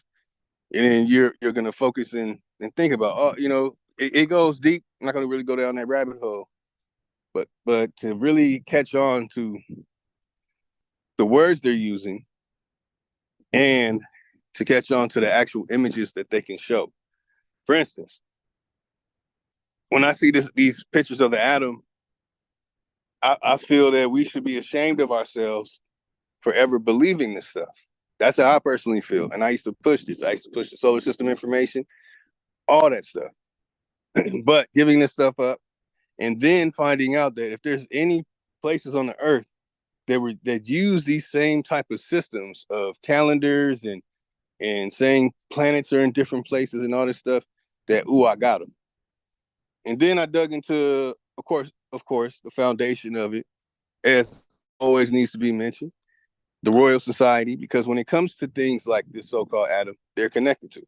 And then you're gonna focus and think about, oh, you know, it goes deep. I'm not gonna really go down that rabbit hole. But to really catch on to the words they're using and to catch on to the actual images that they can show. For instance, when I see these pictures of the atom, I feel that we should be ashamed of ourselves for ever believing this stuff. That's how I personally feel. And I used to push this. I used to push the solar system information, all that stuff. But giving this stuff up and then finding out that if there's any places on the earth that use these same type of systems of calendars and saying planets are in different places and all this stuff, that, ooh, I got them. And then I dug into, of course, the foundation of it, as always needs to be mentioned, the Royal Society, because when it comes to things like this so-called atom, they're connected to.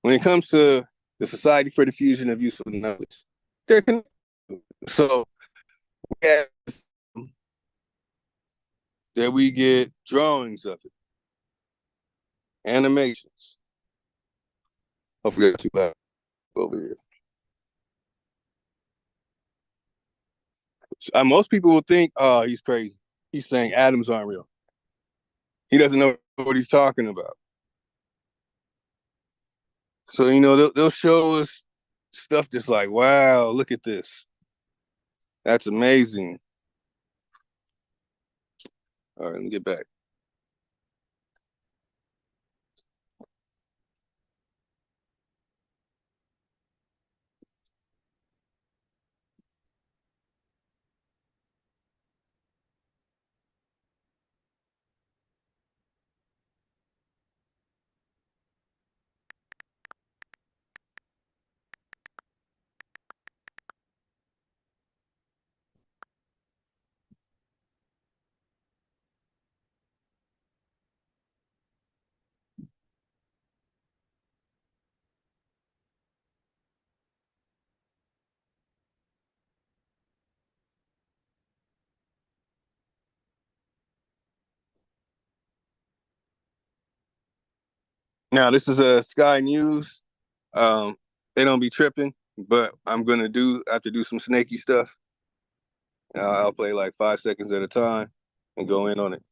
When it comes to the Society for the Fusion of Useful Knowledge, they're connected to. So we have that we get drawings of it, animations. Hopefully that's too loud over here. Most people will think, oh, he's crazy. He's saying atoms aren't real. He doesn't know what he's talking about. So, you know, they'll show us stuff that's like, wow, look at this. That's amazing. All right, let me get back. Now, this is a Sky News. They don't be tripping, but I'm gonna have to do some snaky stuff. I'll play like 5 seconds at a time and go in on it.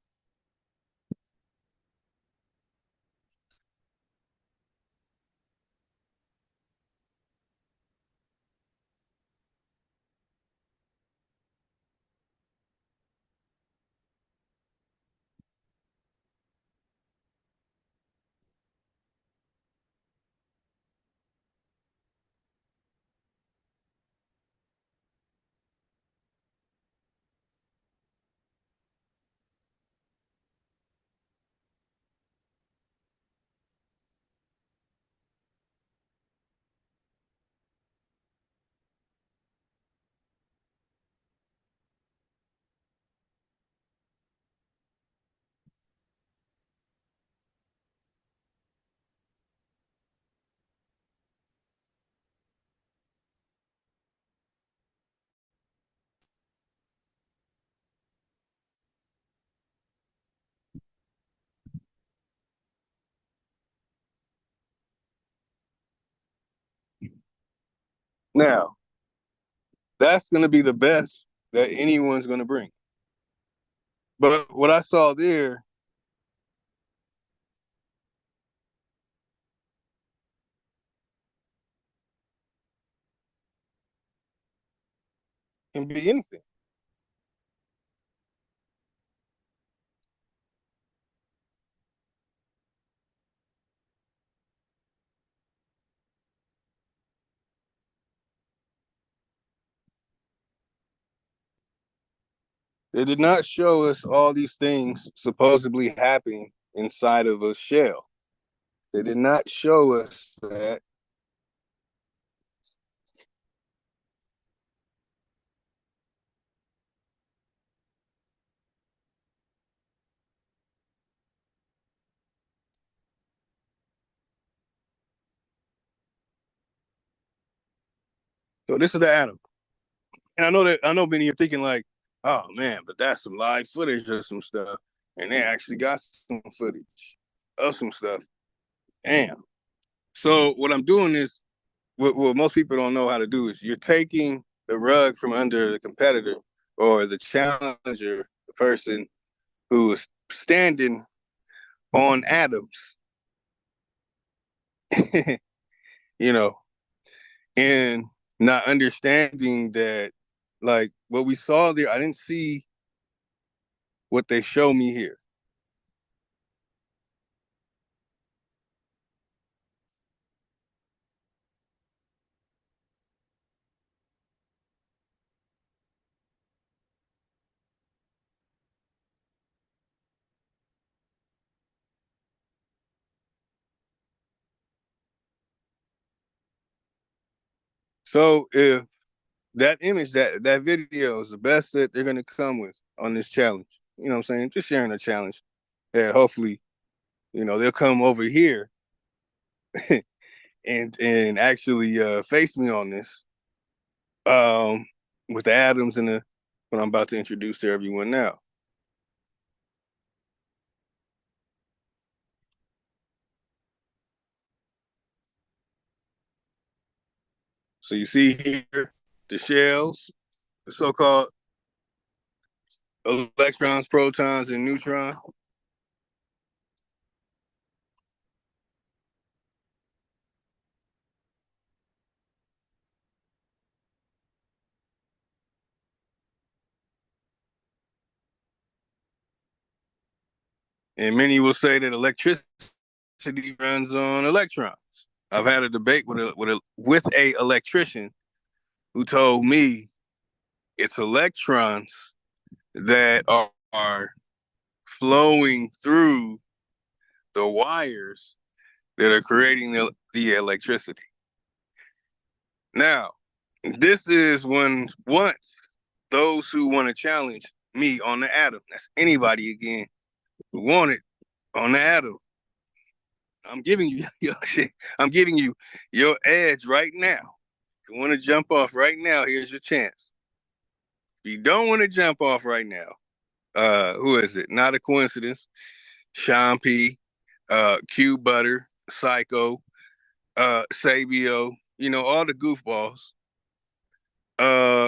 Now, that's going to be the best that anyone's going to bring. But what I saw there can be anything. They did not show us all these things supposedly happening inside of a shell. They did not show us that. So this is the atom. And I know many are thinking like, oh man, but that's some live footage of some stuff. And they actually got some footage of some stuff. Damn. So what I'm doing is what most people don't know how to do is you're taking the rug from under the competitor or the challenger, the person who is standing on atoms, you know, and not understanding that, like what we saw there, I didn't see what they show me here. So if that image, that video is the best that they're gonna come with on this challenge, you know what I'm saying? Just sharing a challenge. Yeah, hopefully, they'll come over here and actually face me on this. With the atoms and the what I'm about to introduce to everyone now. So you see here the shells, the so-called electrons, protons, and neutrons. And many will say that electricity runs on electrons. I've had a debate with a electrician who told me it's electrons that are flowing through the wires that are creating the electricity. Now, this is once those who want to challenge me on the atom, that's anybody again who want it on the atom. I'm giving you your shit. I'm giving you your edge right now. If you want to jump off right now, here's your chance. If you don't want to jump off right now, who is it? Not a coincidence. Sean P, Q Butter, Psycho, Sabio, all the goofballs.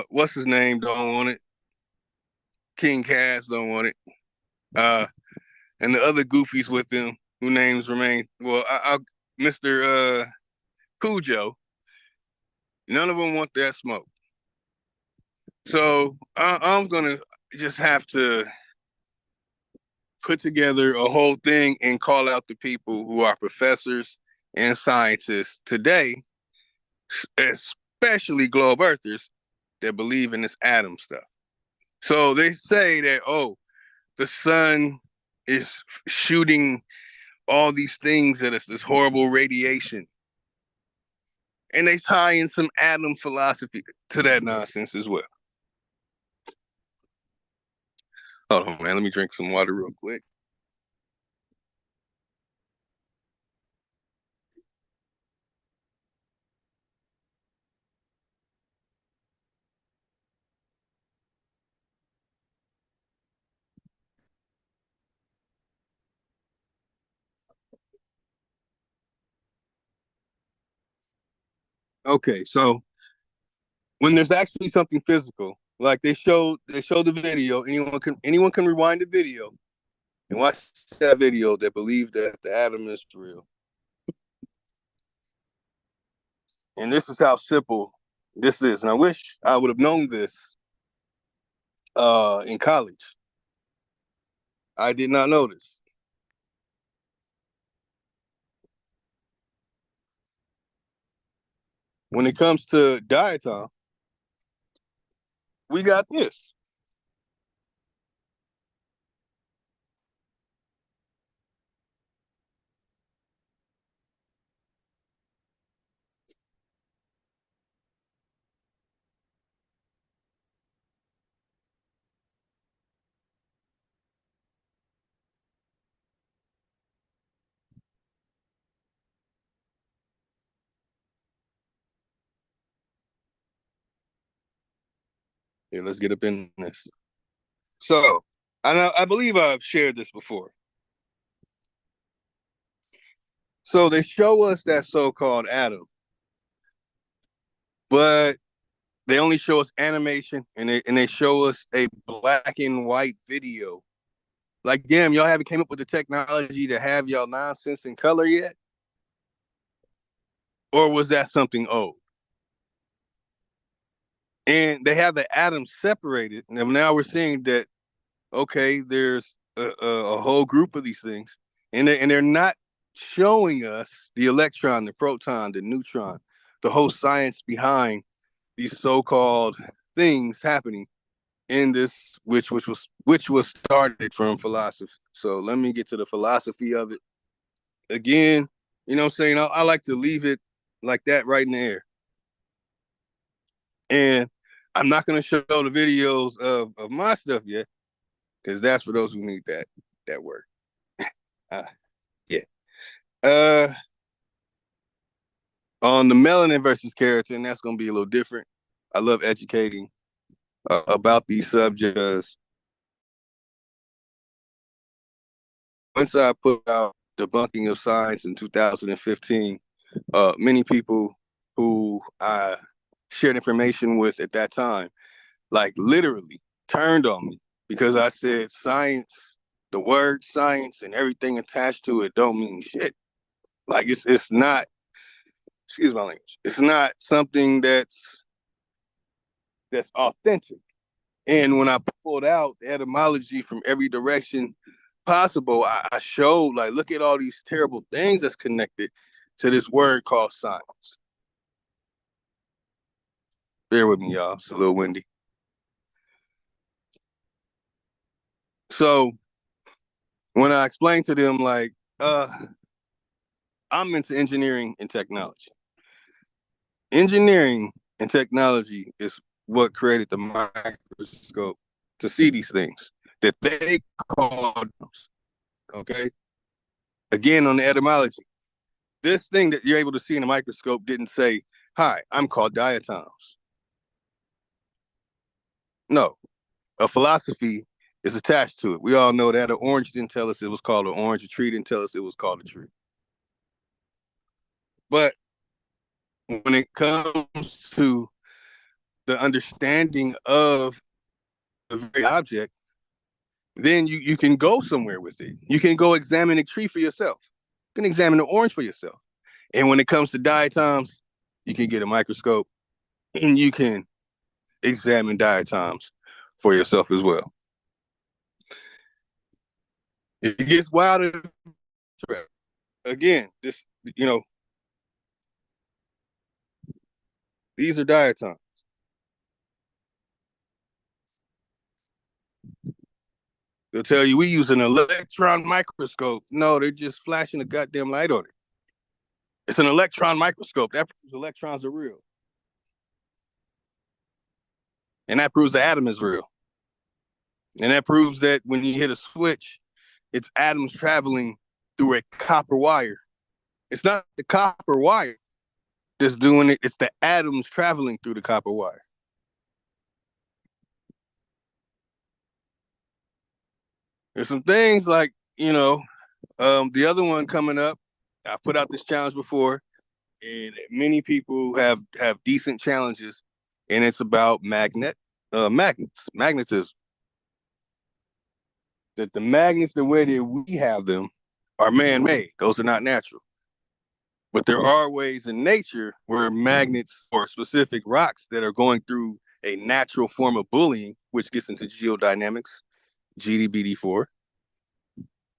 What's his name? Don't want it. King Cass don't want it. And the other goofies with them who names remain. Well, Mr. Cujo. None of them want that smoke. So I'm gonna just have to put together a whole thing and call out the people who are professors and scientists today, especially globe earthers that believe in this atom stuff. So they say that, the sun is shooting all these things that it's this horrible radiation. And they tie in some atom philosophy to that nonsense as well. Hold on, man. Let me drink some water real quick. Okay, so when there's actually something physical, like they showed the video. Anyone can rewind the video and watch that video that believe that the atom is real. And this is how simple this is. And I wish I would have known this in college. I did not know this. When it comes to diatom, we got this. Yeah, let's get up in this. So, I believe I've shared this before. So they show us that so-called atom, but they only show us animation and they show us a black and white video. Like, damn, y'all haven't came up with the technology to have y'all nonsense in color yet? Or was that something old? And they have the atoms separated. And now we're seeing that, okay, there's a whole group of these things. And they're not showing us the electron, the proton, the neutron, the whole science behind these so-called things happening in this, which was started from philosophy. So let me get to the philosophy of it. Again, you know what I'm saying? I like to leave it like that right in the air. And I'm not going to show the videos of my stuff yet, because that's for those who need that word. Yeah. On the melanin versus keratin, that's going to be a little different. I love educating about these subjects. Once I put out Debunking of Science in 2015, many people who I shared information with at that time, like literally turned on me because I said science, the word science and everything attached to it don't mean shit. Like it's not, excuse my language, it's not something that's authentic. And when I pulled out the etymology from every direction possible, I showed, like, look at all these terrible things that's connected to this word called science. Bear with me, y'all. It's a little windy. So when I explained to them, like, I'm into engineering and technology. Engineering and technology is what created the microscope to see these things that they call, okay? Again, on the etymology, this thing that you're able to see in a microscope didn't say, hi, I'm called diatoms. No, a philosophy is attached to it. We all know that an orange didn't tell us it was called an orange. A tree didn't tell us it was called a tree. But when it comes to the understanding of the very object, then you can go somewhere with it. You can go examine a tree for yourself. You can examine an orange for yourself. And when it comes to diatoms, you can get a microscope and you can examine diatoms for yourself as well. It gets wilder. Again, this, you know, these are diatoms. They'll tell you we use an electron microscope. No, they're just flashing a goddamn light on it. It's an electron microscope. That proves electrons are real. And that proves the atom is real. And that proves that when you hit a switch, it's atoms traveling through a copper wire. It's not the copper wire that's doing it. It's the atoms traveling through the copper wire. There's some things like, you know, the other one coming up, I put out this challenge before, and many people have decent challenges and it's about magnetism. That the magnets, the way that we have them, are man-made. Those are not natural. But there are ways in nature where magnets or specific rocks that are going through a natural form of bullying, which gets into geodynamics, GDBD4.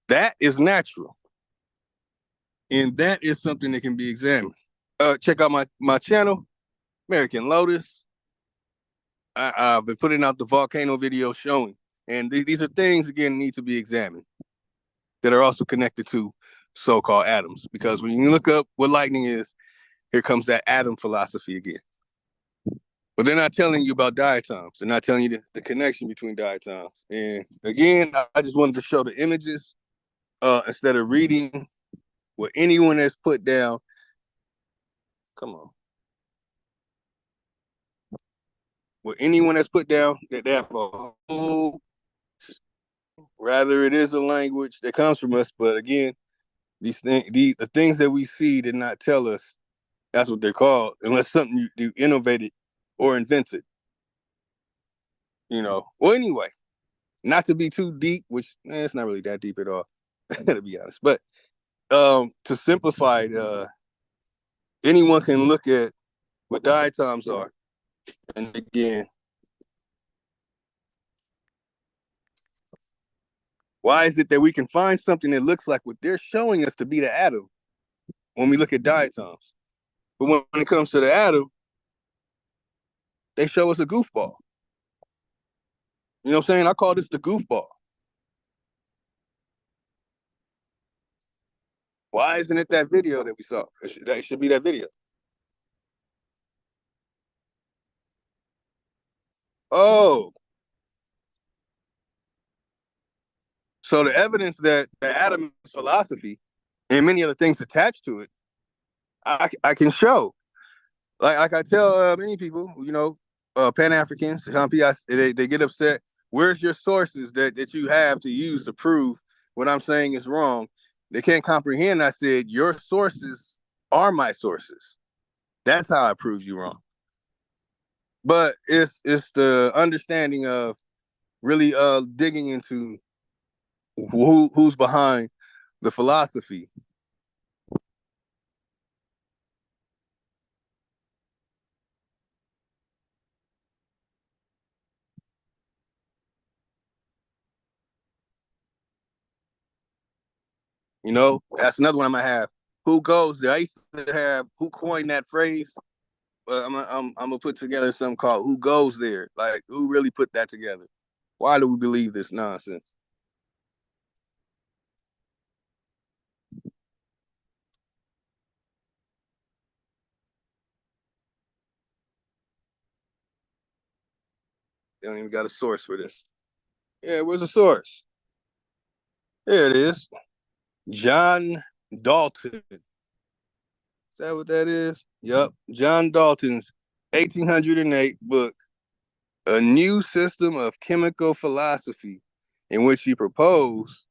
That is natural. And that is something that can be examined. Check out my channel, American Lotus. I've been putting out the volcano video showing. And these are things, again, need to be examined that are also connected to so-called atoms. Because when you look up what lightning is, here comes that atom philosophy again. But they're not telling you about diatoms. They're not telling you the connection between diatoms. And again, I just wanted to show the images instead of reading what anyone has put down. Come on. What anyone has put down, that they have a whole, rather it is a language that comes from us, but again, the things that we see did not tell us that's what they're called, unless something you innovated or invented. Well, anyway, not to be too deep, which it's not really that deep at all, to be honest. But to simplify it, anyone can look at what diatoms are. And again, why is it that we can find something that looks like what they're showing us to be the atom when we look at diatoms? But when it comes to the atom, they show us a goofball. You know what I'm saying? I call this the goofball. Why isn't it that video that we saw? It should be that video. Oh. So the evidence that the atom is philosophy and many other things attached to it, I can show. Like I tell many people, Pan-Africans, they get upset. Where's your sources that you have to use to prove what I'm saying is wrong? They can't comprehend. I said, your sources are my sources. That's how I prove you wrong. But it's the understanding of really digging into who's behind the philosophy. That's another one I might have. Who goes there? I used to have who coined that phrase. But I'm gonna put together something called "Who Goes There?" Like, who really put that together? Why do we believe this nonsense? They don't even got a source for this. Yeah, where's the source? There it is. John Dalton. Is that what that is? Yup. John Dalton's 1808 book, A New System of Chemical Philosophy, in which he proposed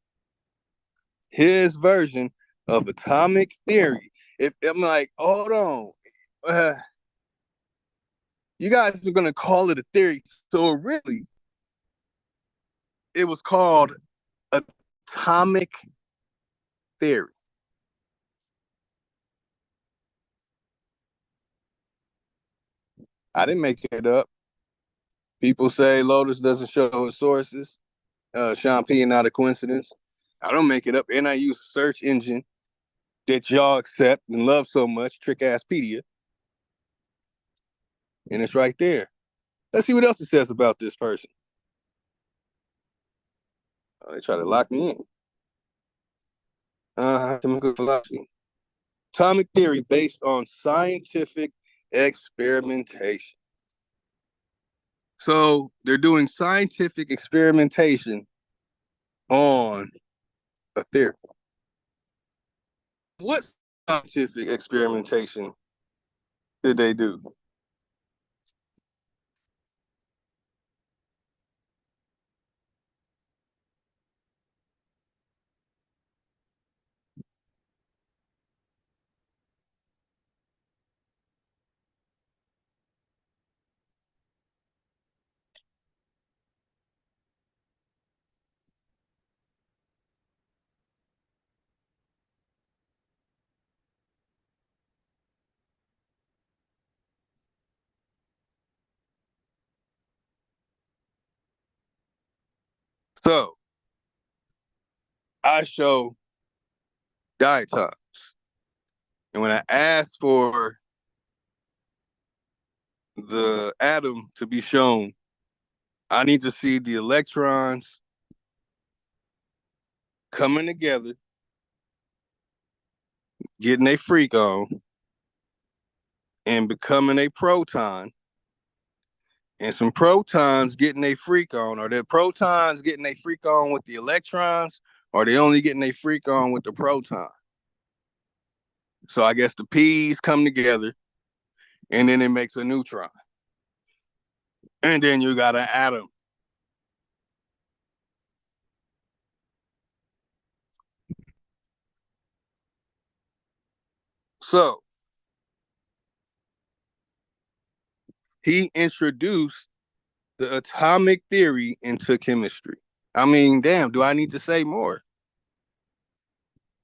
his version of atomic theory. If I'm like, hold on, you guys are gonna call it a theory, so really, it was called atomic theory. I didn't make it up. People say Lotus doesn't show its sources. Sean P. not a coincidence. I don't make it up, and I use a search engine that y'all accept and love so much, Trick-Asspedia. And it's right there. Let's see what else it says about this person. They try to lock me in. Chemical philosophy. Atomic theory based on scientific experimentation. So they're doing scientific experimentation on a theory. What scientific experimentation did they do? So I show diatoms. And when I ask for the atom to be shown, I need to see the electrons coming together, getting a freak on, and becoming a proton, and some protons getting a freak on. Are the protons getting a freak on with the electrons, or are they only getting a freak on with the proton? So I guess the P's come together, and then it makes a neutron. And then you got an atom. So he introduced the atomic theory into chemistry. I mean, damn, do I need to say more?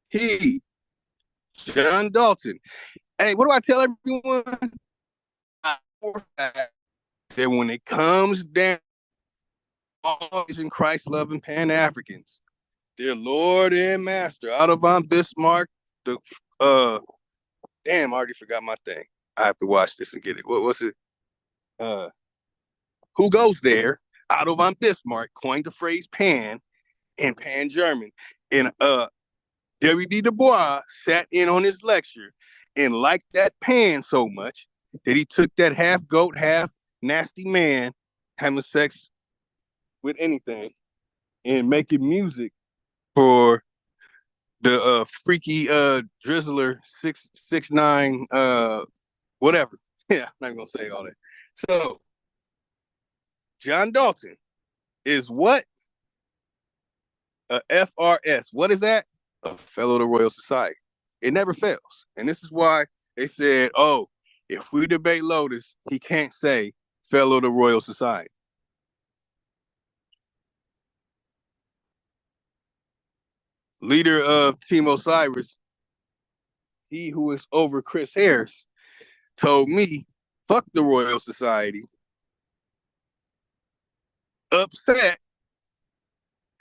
He, John Dalton. Hey, what do I tell everyone? That when it comes down all Asian Christ-loving Pan-Africans, their Lord and Master, Otto von Bismarck, the damn, I already forgot my thing. I have to watch this and get it. What's it? Who goes there? Otto von Bismarck coined the phrase pan in Pan German. And W.B. Du Bois sat in on his lecture and liked that pan so much that he took that half goat, half nasty man having sex with anything and making music for the freaky drizzler 669 whatever. Yeah, I'm not gonna say all that. So John Dalton is what? A FRS. What is that? A Fellow of the Royal Society. It never fails. And this is why they said, oh, if we debate Lotus, he can't say Fellow of the Royal Society. Leader of Team Osiris, he who is over Chris Harris, told me, fuck the Royal Society. Upset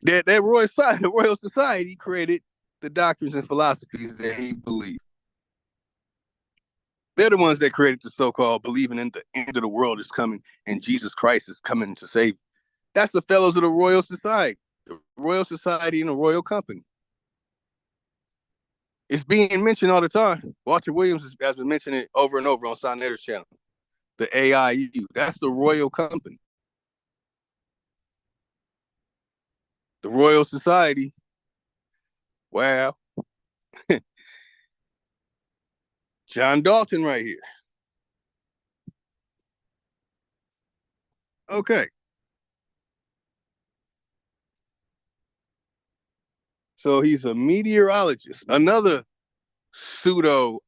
that the Royal Society created the doctrines and philosophies that he believed. They're the ones that created the so-called believing in the end of the world is coming and Jesus Christ is coming to save. That's the fellows of the Royal Society. The Royal Society and the Royal Company. It's being mentioned all the time. Walter Williams has been mentioning it over and over on Sonetter's channel. The AIU. That's the Royal Company. The Royal Society. Wow. John Dalton right here. Okay. So he's a meteorologist, another pseudo-ology.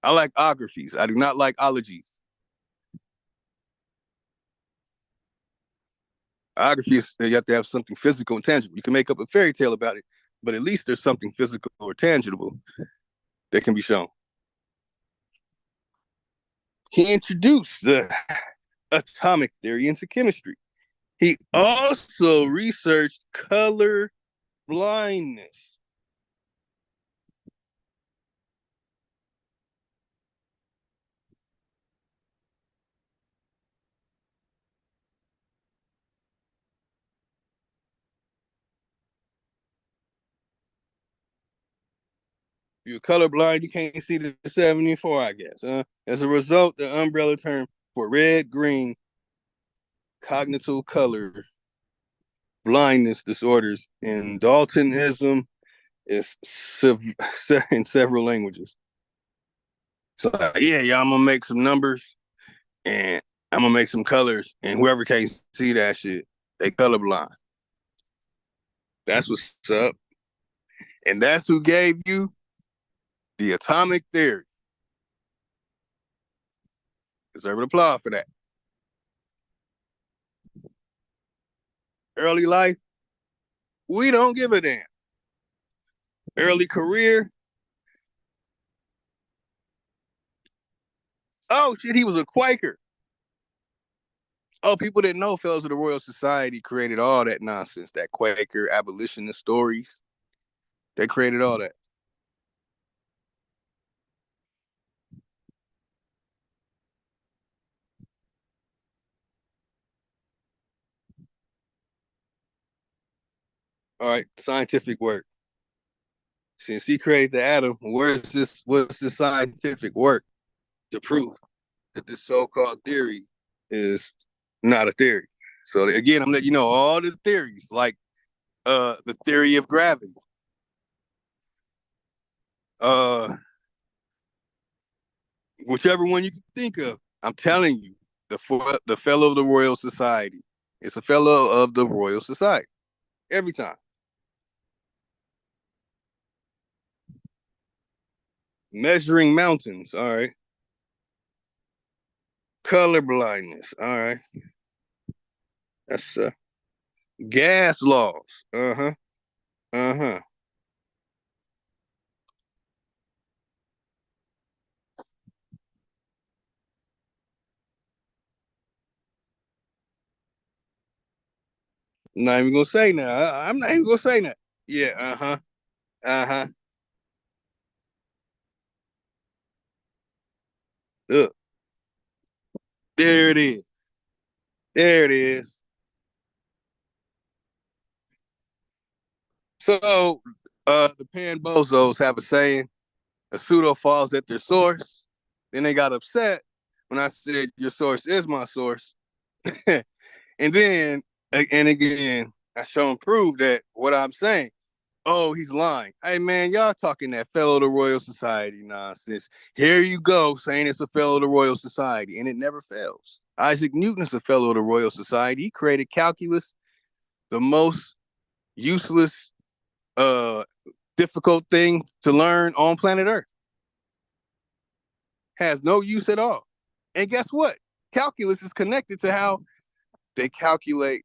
I like ographies. I do not like ologies. Ography is, you have to have something physical and tangible. You can make up a fairy tale about it, but at least there's something physical or tangible that can be shown. He introduced the atomic theory into chemistry. He also researched color blindness. If you're colorblind, you can't see the 74, I guess. As a result, the umbrella term for red, green, cognitive color blindness disorders in Daltonism is in several languages. So yeah, I'm gonna make some numbers and I'm gonna make some colors, and whoever can't see that shit, they colorblind. That's what's up. And that's who gave you the atomic theory. Deserve an applause for that. Early life, we don't give a damn. Early career, oh shit, he was a Quaker. Oh, people didn't know Fellows of the Royal Society created all that nonsense, that Quaker abolitionist stories. They created all that. All right, scientific work. Since he created the atom, what's the scientific work to prove that this so-called theory is not a theory? So again, I'm letting you know all the theories, like the theory of gravity. Whichever one you can think of, I'm telling you, the fellow of the Royal Society. It's a fellow of the Royal Society. Every time. Measuring mountains, all right. Color blindness, all right. That's gas laws. Uh-huh. Uh-huh. Not even gonna say that. I'm not even gonna say that. Yeah, uh-huh. Uh-huh. Look. There it is. There it is. So the pan bozos have a saying, a pseudo falls at their source. Then they got upset when I said your source is my source. And then and again, I show and prove that what I'm saying, oh, he's lying. Hey man, y'all talking that fellow of the Royal Society nonsense. Here you go saying it's a fellow of the Royal Society, and it never fails. Isaac Newton's a fellow of the Royal Society. He created calculus, the most useless, difficult thing to learn on planet Earth. Has no use at all. And guess what? Calculus is connected to how they calculate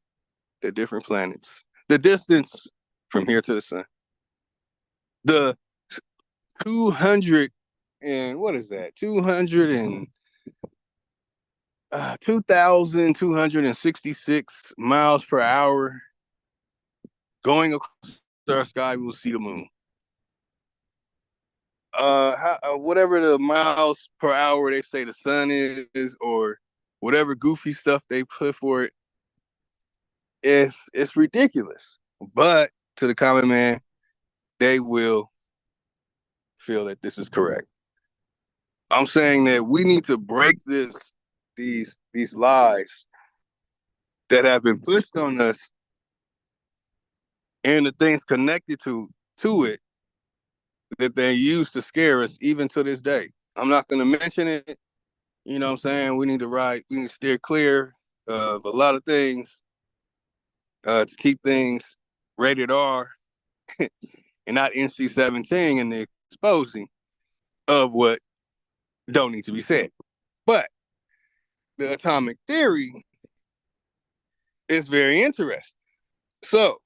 the different planets, the distance from here to the sun, the 200 and what is that? 2,266 miles per hour going across our sky, we will see the moon. Whatever the miles per hour they say the sun is, or whatever goofy stuff they put for it, it's ridiculous. But to the common man, they will feel that this is correct. I'm saying that we need to break these lies that have been pushed on us and the things connected to it that they use to scare us even to this day. I'm not going to mention it. You know what I'm saying? We need to steer clear of a lot of things to keep things rated R and not NC-17 in the exposing of what don't need to be said. But the atomic theory is very interesting. So,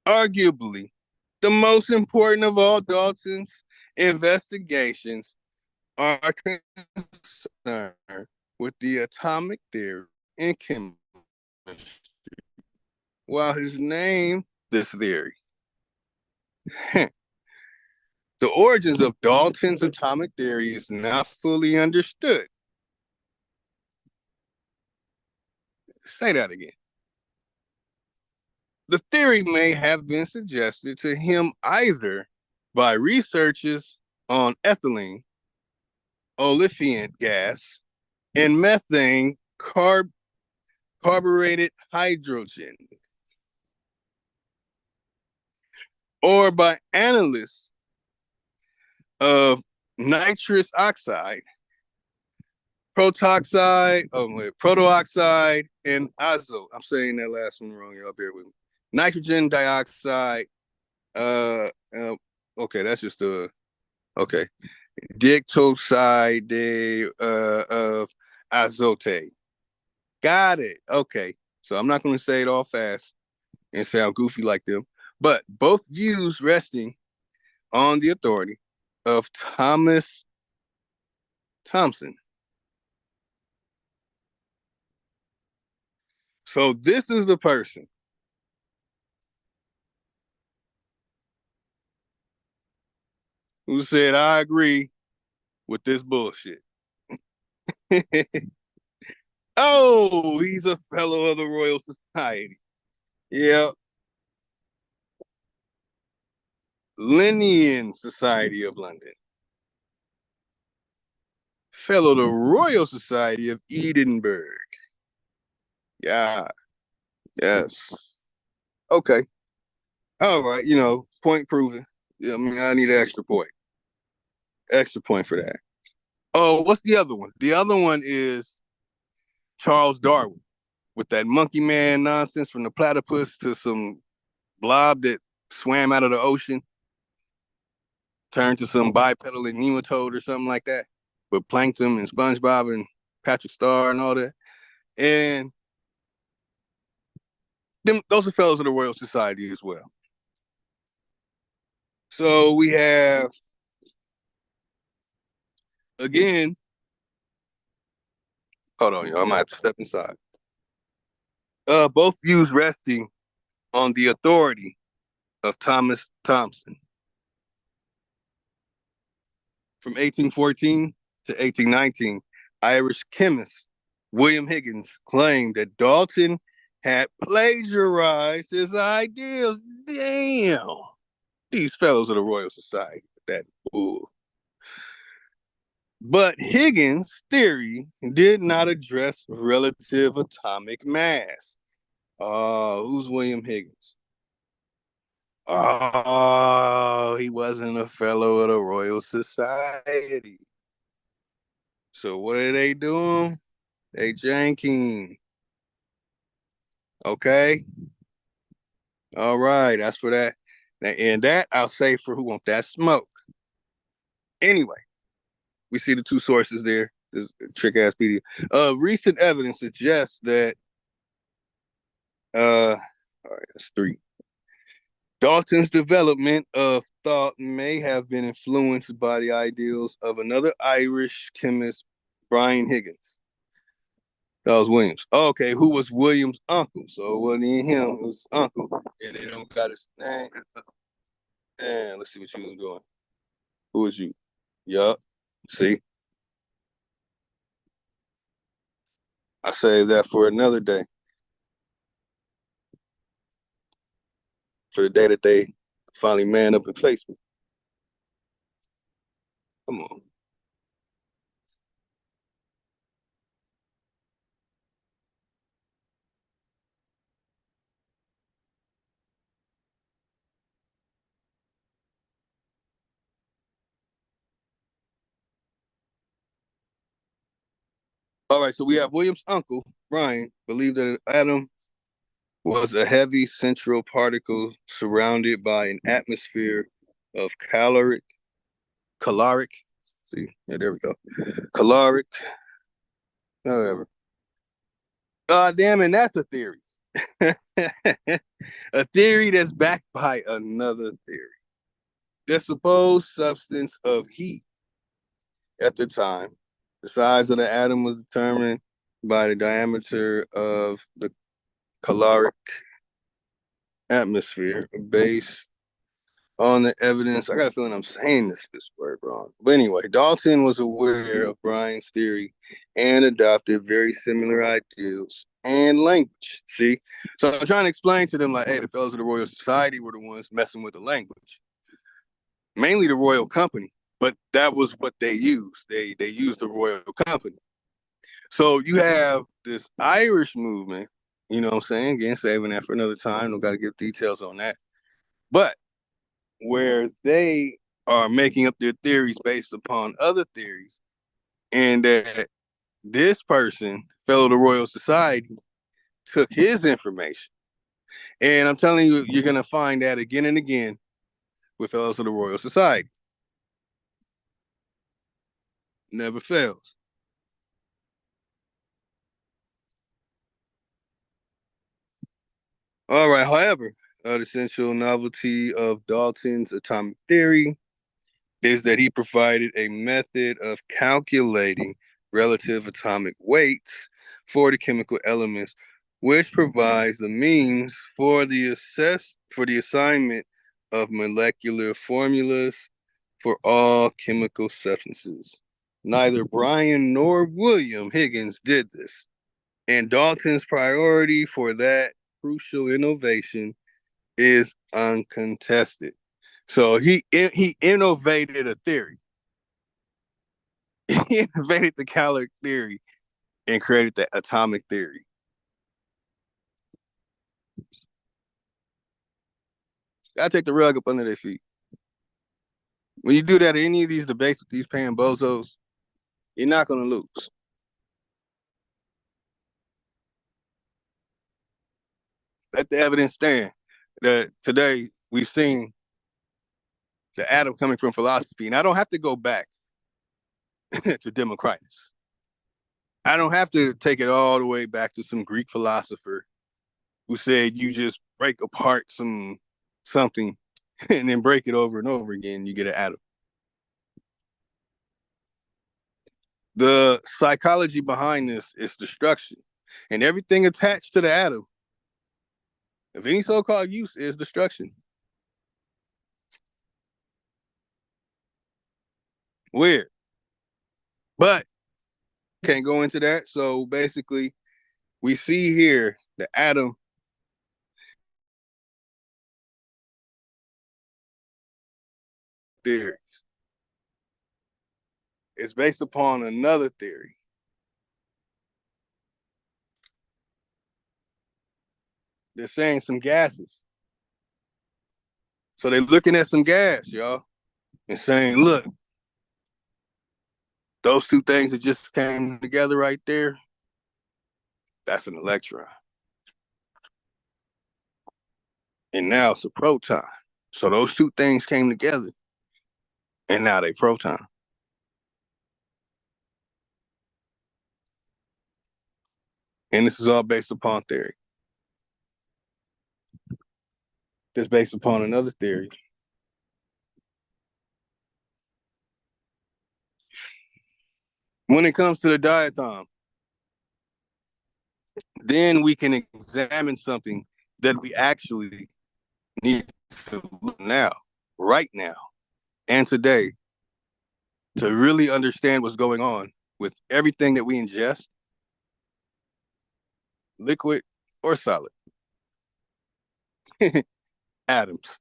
arguably, the most important of all Dalton's investigations are concerned with the atomic theory in chemistry, while his name, this theory. The origins of Dalton's atomic theory is not fully understood. Say that again. The theory may have been suggested to him either by researchers on ethylene, olefin gas, and methane carbureted hydrogen, or by analysts of nitrous oxide, protoxide, and azote. I'm saying that last one wrong, y'all bear with me. Nitrogen dioxide. Okay, that's just okay. Dictoxide of azote. Got it. Okay. So I'm not going to say it all fast and sound goofy like them, but both views resting on the authority of Thomas Thomson. So this is the person who said, I agree with this bullshit. Oh, he's a fellow of the Royal Society. Yeah. Linnean Society of London. Fellow of the Royal Society of Edinburgh. Yeah. Yes. Okay. All right. Point proven. Yeah, I mean, I need an extra point. Extra point for that. Oh, what's the other one? The other one is Charles Darwin with that monkey man nonsense from the platypus to some blob that swam out of the ocean, turned to some bipedal nematode or something like that, with Plankton and SpongeBob and Patrick Star and all that. And those are fellows of the Royal Society as well. So we have, again, hold on, y'all, I might have to step inside. Both views resting on the authority of Thomas Thomson. From 1814 to 1819, Irish chemist William Higgins claimed that Dalton had plagiarized his ideas. Damn. These fellows of the Royal Society, that bull. But Higgins' theory did not address relative atomic mass. Who's William Higgins? Oh, he wasn't a fellow of the Royal Society. So what are they doing? They janking. Okay. All right, that's for that. And that I'll say for who wants that smoke. Anyway, we see the two sources there. This trick ass PDF. Recent evidence suggests that all right, that's 3. Dalton's development of thought may have been influenced by the ideals of another Irish chemist, Brian Higgins. That was Williams. Oh, okay, who was Williams' uncle? So it wasn't even him, it was uncle. And they don't got his name. And let's see what you was doing. Who was you? Yup. See? I saved that for another day. For the day that they finally man up and face me. Come on. All right, so we have Williams' uncle, Brian, believed that an atom was a heavy central particle surrounded by an atmosphere of caloric, see, yeah, there we go, caloric, whatever. Damn, and that's a theory. A theory that's backed by another theory. The supposed substance of heat at the time. The size of the atom was determined by the diameter of the caloric atmosphere based on the evidence. I got a feeling I'm saying this word wrong. But anyway, Dalton was aware of Brian's theory and adopted very similar ideals and language. See? So I'm trying to explain to them, like, hey, the fellows of the Royal Society were the ones messing with the language. Mainly the Royal Company, but that was what they used. They used the Royal Company. So you have this Irish movement, you know what I'm saying? Again, saving that for another time. Don't got to give details on that. But where they are making up their theories based upon other theories, and that this person, fellow of the Royal Society, took his information. And I'm telling you, you're going to find that again and again with fellows of the Royal Society. Never fails. All right, however, the essential novelty of Dalton's atomic theory is that he provided a method of calculating relative atomic weights for the chemical elements which provides the means for the assignment of molecular formulas for all chemical substances. Neither Brian nor William Higgins did this, and Dalton's priority for that crucial innovation is uncontested. So he innovated a theory. He innovated the caloric theory and created the atomic theory. Gotta take the rug up under their feet. When you do that in any of these debates with these paying bozos, you're not gonna lose. Let the evidence stand that today we've seen the atom coming from philosophy. And I don't have to go back to Democritus. I don't have to take it all the way back to some Greek philosopher who said you just break apart something and then break it over and over again, you get an atom. The psychology behind this is destruction. And everything attached to the atom, of any so-called use, is destruction. Weird. But can't go into that. So basically, we see here the atom theories. It's based upon another theory. They're saying some gases. So they're looking at some gas, y'all, and saying, look, those two things that just came together right there, that's an electron. And now it's a proton. So those two things came together, and now they proton. And this is all based upon theory. That's based upon another theory. When it comes to the diatom, then we can examine something that we actually need to look now, right now, and today, to really understand what's going on with everything that we ingest, liquid or solid. Atoms.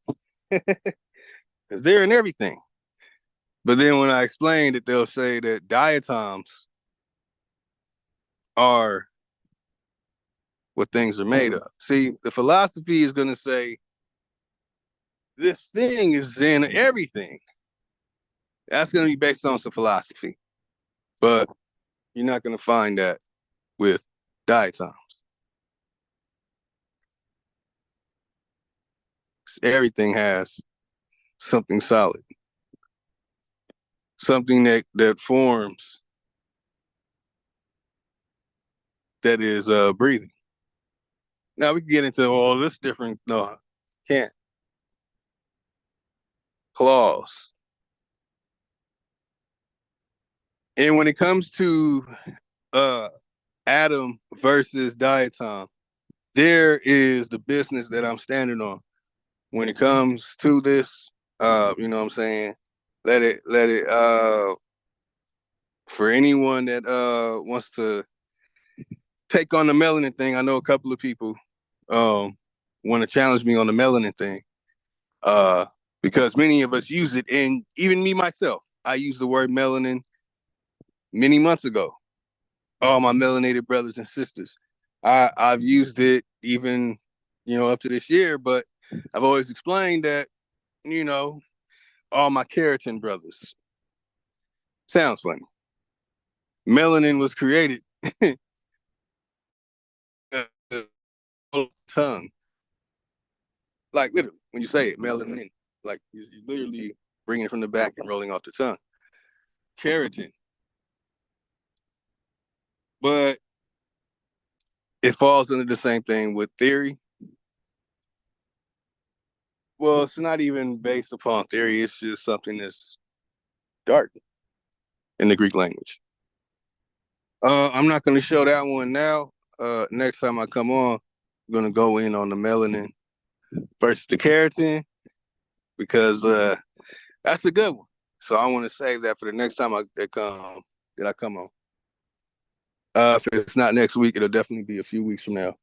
Because they're in everything. But then when I explain it, they'll say that diatoms are what things are made of. See, the philosophy is going to say this thing is in everything. That's going to be based on some philosophy. But you're not going to find that with diatoms. Everything has something solid. Something that forms, that is breathing. Now we can get into all this different, no, can't. Claws. And when it comes to atom versus diatom, there is the business that I'm standing on. When it comes to this, you know what I'm saying? Let it, for anyone that wants to take on the melanin thing, I know a couple of people want to challenge me on the melanin thing because many of us use it, and even me myself, I used the word melanin many months ago. All my melanated brothers and sisters, I've used it even, up to this year, but I've always explained that, all my keratin brothers. Sounds funny. Melanin was created tongue. Like literally, when you say it, melanin, like you're literally bringing it from the back and rolling off the tongue. Keratin. But it falls under the same thing with theory. Well, it's not even based upon theory. It's just something that's dark in the Greek language. I'm not going to show that one now. next time I come on, I'm gonna go in on the melanin versus the keratin because that's a good one. So I want to save that for the next time I come on. If it's not next week, it'll definitely be a few weeks from now.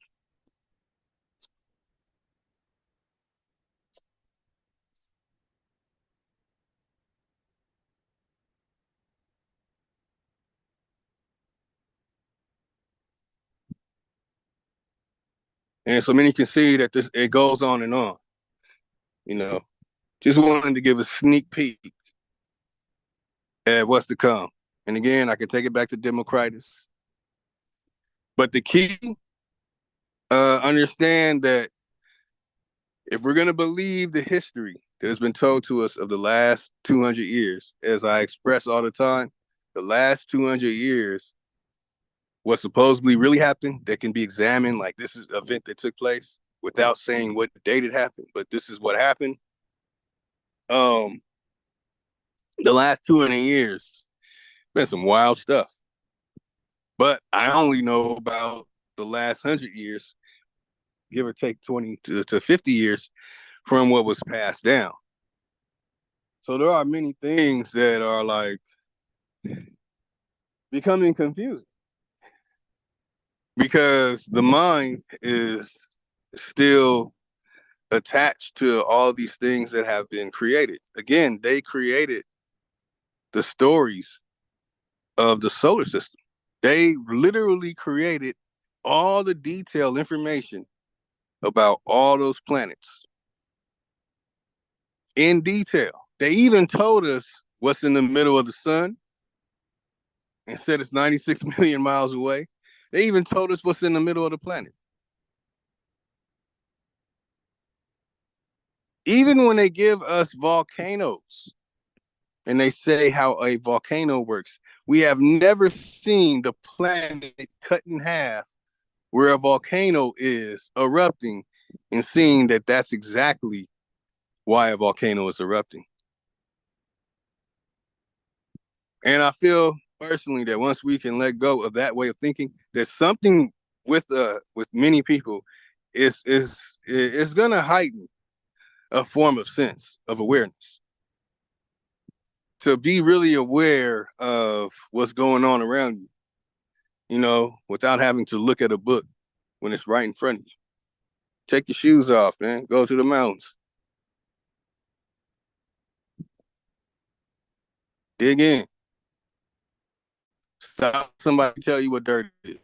And so many can see that it goes on and on. You know, just wanted to give a sneak peek at what's to come. And again, I can take it back to Democritus. But the key, understand that if we're going to believe the history that has been told to us of the last 200 years, as I express all the time, the last 200 years, what supposedly really happened that can be examined, like this is an event that took place without saying what date it happened, but this is what happened. The last 200 years, been some wild stuff. But I only know about the last 100 years, give or take 20 to 50 years from what was passed down. So there are many things that are like becoming confusing because the mind is still attached to all these things that have been created. Again, they created the stories of the solar system. They literally created all the detailed information about all those planets in detail. They even told us what's in the middle of the sun and said it's 96 million miles away. They even told us what's in the middle of the planet. Even when they give us volcanoes and they say how a volcano works, we have never seen the planet cut in half where a volcano is erupting and seeing that that's exactly why a volcano is erupting. And I feel personally that once we can let go of that way of thinking, there's something with many people is going to heighten a form of sense of awareness. To be really aware of what's going on around you, you know, without having to look at a book when it's right in front of you. Take your shoes off, man. Go to the mountains. Dig in. Stop somebody tell you what dirt is.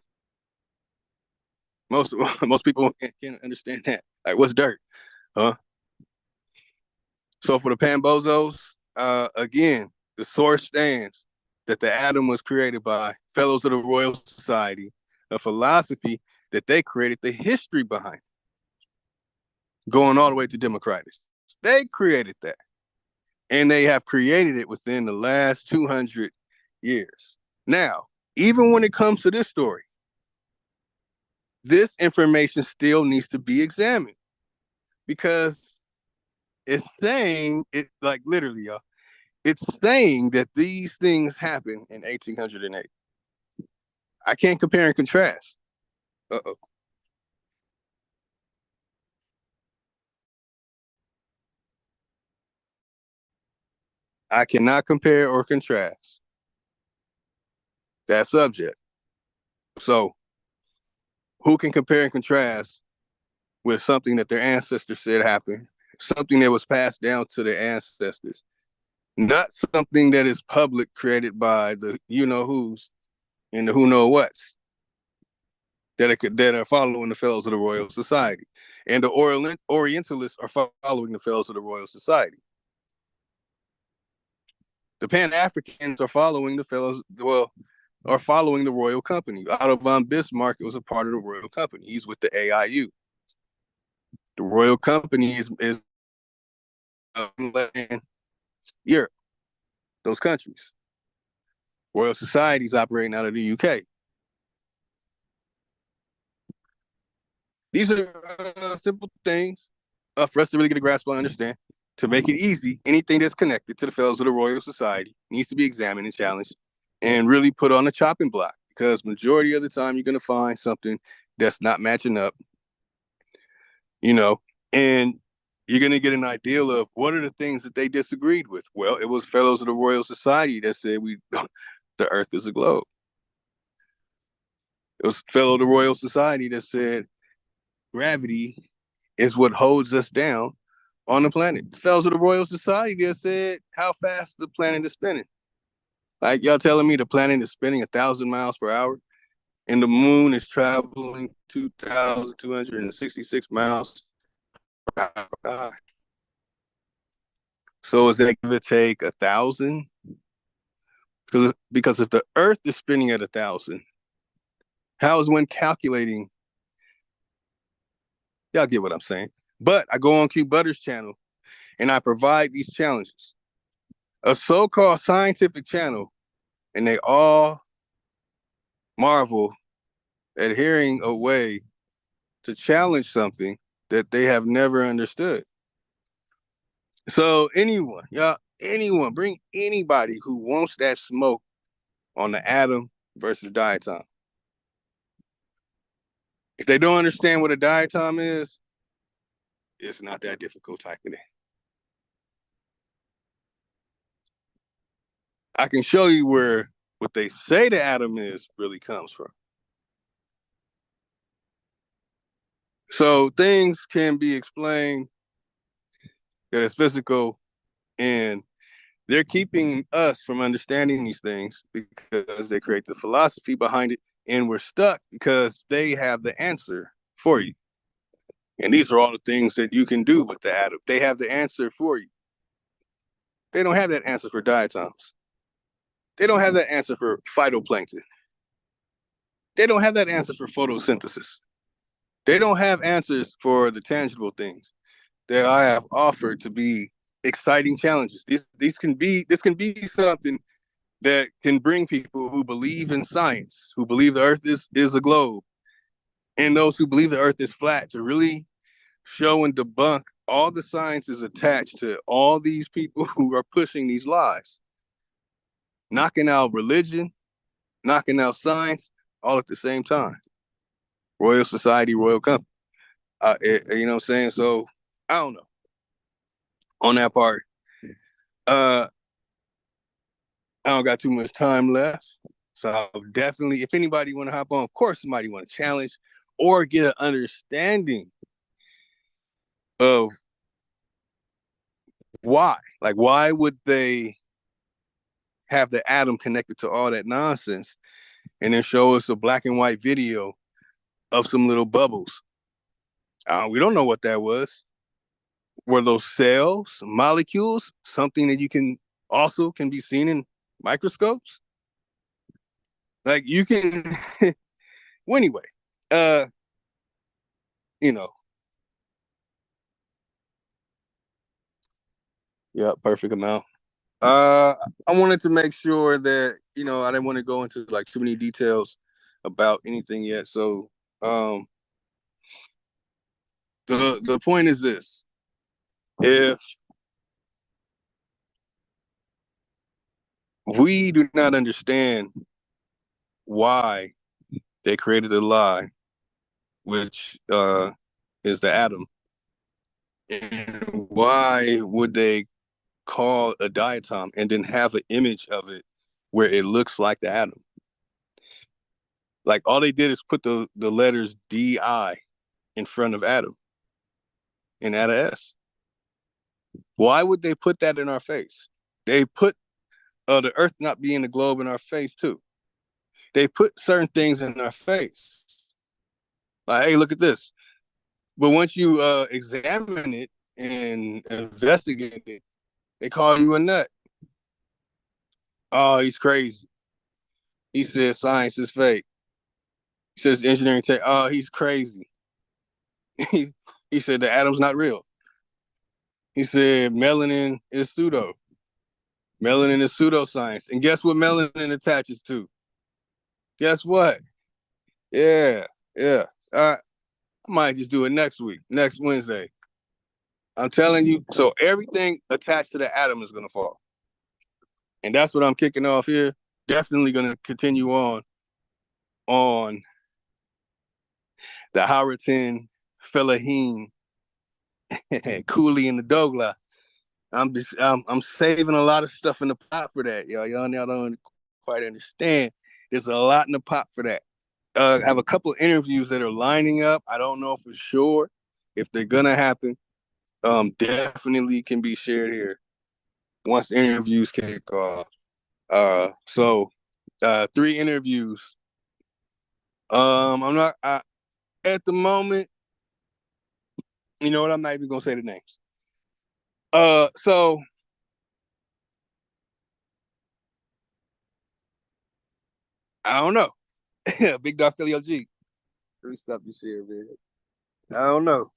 Most people can't understand that. Like, what's dirt? Huh? So for the Pambozos, again, the source stands that the atom was created by fellows of the Royal Society, a philosophy that they created the history behind, going all the way to Democritus. They created that. And they have created it within the last 200 years. Now, even when it comes to this story, this information still needs to be examined because it's saying, it like literally, y'all, it's saying that these things happened in 1808. I can't compare and contrast. Uh-oh. I cannot compare or contrast that subject. So who can compare and contrast with something that their ancestors said happened, something that was passed down to their ancestors, not something that is public created by the you-know-whos and the who-know-whats that are following the fellows of the Royal Society. And the Orientalists are following the fellows of the Royal Society. The Pan-Africans are following the fellows, are following the Royal Company. Otto von Bismarck was a part of the Royal Company. He's with the AIU. The Royal Company is Europe, those countries. Royal Society is operating out of the UK. These are simple things for us to really get a grasp on and understand. To make it easy, anything that's connected to the fellows of the Royal Society needs to be examined and challenged and really put on a chopping block, because majority of the time you're going to find something that's not matching up, you know, and you're going to get an idea of what are the things that they disagreed with. Well, it was fellows of the Royal Society that said the Earth is a globe. It was fellow of the Royal Society that said gravity is what holds us down on the planet. The fellows of the Royal Society that said how fast the planet is spinning. Like, y'all telling me the planet is spinning 1,000 miles per hour and the moon is traveling 2,266 miles per hour. So is that give or take 1,000? Because if the Earth is spinning at 1,000, how is one calculating? Y'all get what I'm saying. But I go on Q Butter's channel and I provide these challenges. A so-called scientific channel, and they all marvel at hearing a way to challenge something that they have never understood. So anyone, bring anybody who wants that smoke on the atom versus diatom. If they don't understand what a diatom is, it's not that difficult typing it. I can show you where what they say the atom is really comes from. So things can be explained that it's physical, and they're keeping us from understanding these things because they create the philosophy behind it, and we're stuck because they have the answer for you. And these are all the things that you can do with the atom. They have the answer for you. They don't have that answer for diatoms. They don't have that answer for phytoplankton. They don't have that answer for photosynthesis. They don't have answers for the tangible things that I have offered to be exciting challenges. This can be something that can bring people who believe in science, who believe the Earth is a globe, and those who believe the Earth is flat, to really show and debunk all the sciences attached to all these people who are pushing these lies, knocking out religion, knocking out science, all at the same time. Royal Society, Royal Company. You know what I'm saying? So I don't know on that part. I don't got too much time left. So I'll definitely, if anybody want to hop on, of course, somebody want to challenge or get an understanding of why. Like, why would they have the atom connected to all that nonsense and then show us a black and white video of some little bubbles? We don't know what that was. Were those cells, molecules, something that you can be seen in microscopes? Like, you can well, anyway, you know. Yeah, perfect amount. I wanted to make sure that, you know, I didn't want to go into like too many details about anything yet. So the point is this: if we do not understand why they created a lie, which is the atom, and why would they call a diatom and then have an image of it where it looks like the atom? Like, all they did is put the letters DI in front of atom and add a S. Why would they put that in our face? They put the Earth not being the globe in our face too. They put certain things in our face. Like, hey, look at this. But once you examine it and investigate it, they call you a nut. Oh, he's crazy. He says science is fake. He says engineering tech. Oh, he's crazy. He said the atom's not real. He said melanin is pseudo. Melanin is pseudoscience. And guess what melanin attaches to? Guess what? Yeah. I might just do it next Wednesday. I'm telling you. So everything attached to the atom is going to fall. And that's what I'm kicking off here. Definitely going to continue on the Haratin, Fellahin, Cooley, and the Dogla. I'm saving a lot of stuff in the pot for that, y'all. Y'all now don't quite understand. There's a lot in the pot for that. I have a couple of interviews that are lining up. I don't know for sure if they're gonna happen. Definitely can be shared here once the interviews kick off. So 3 interviews. I'm not at the moment. You know what? I'm not even gonna say the names. So I don't know. Big Dog Philly OG. Let me stop this share, man. I don't know.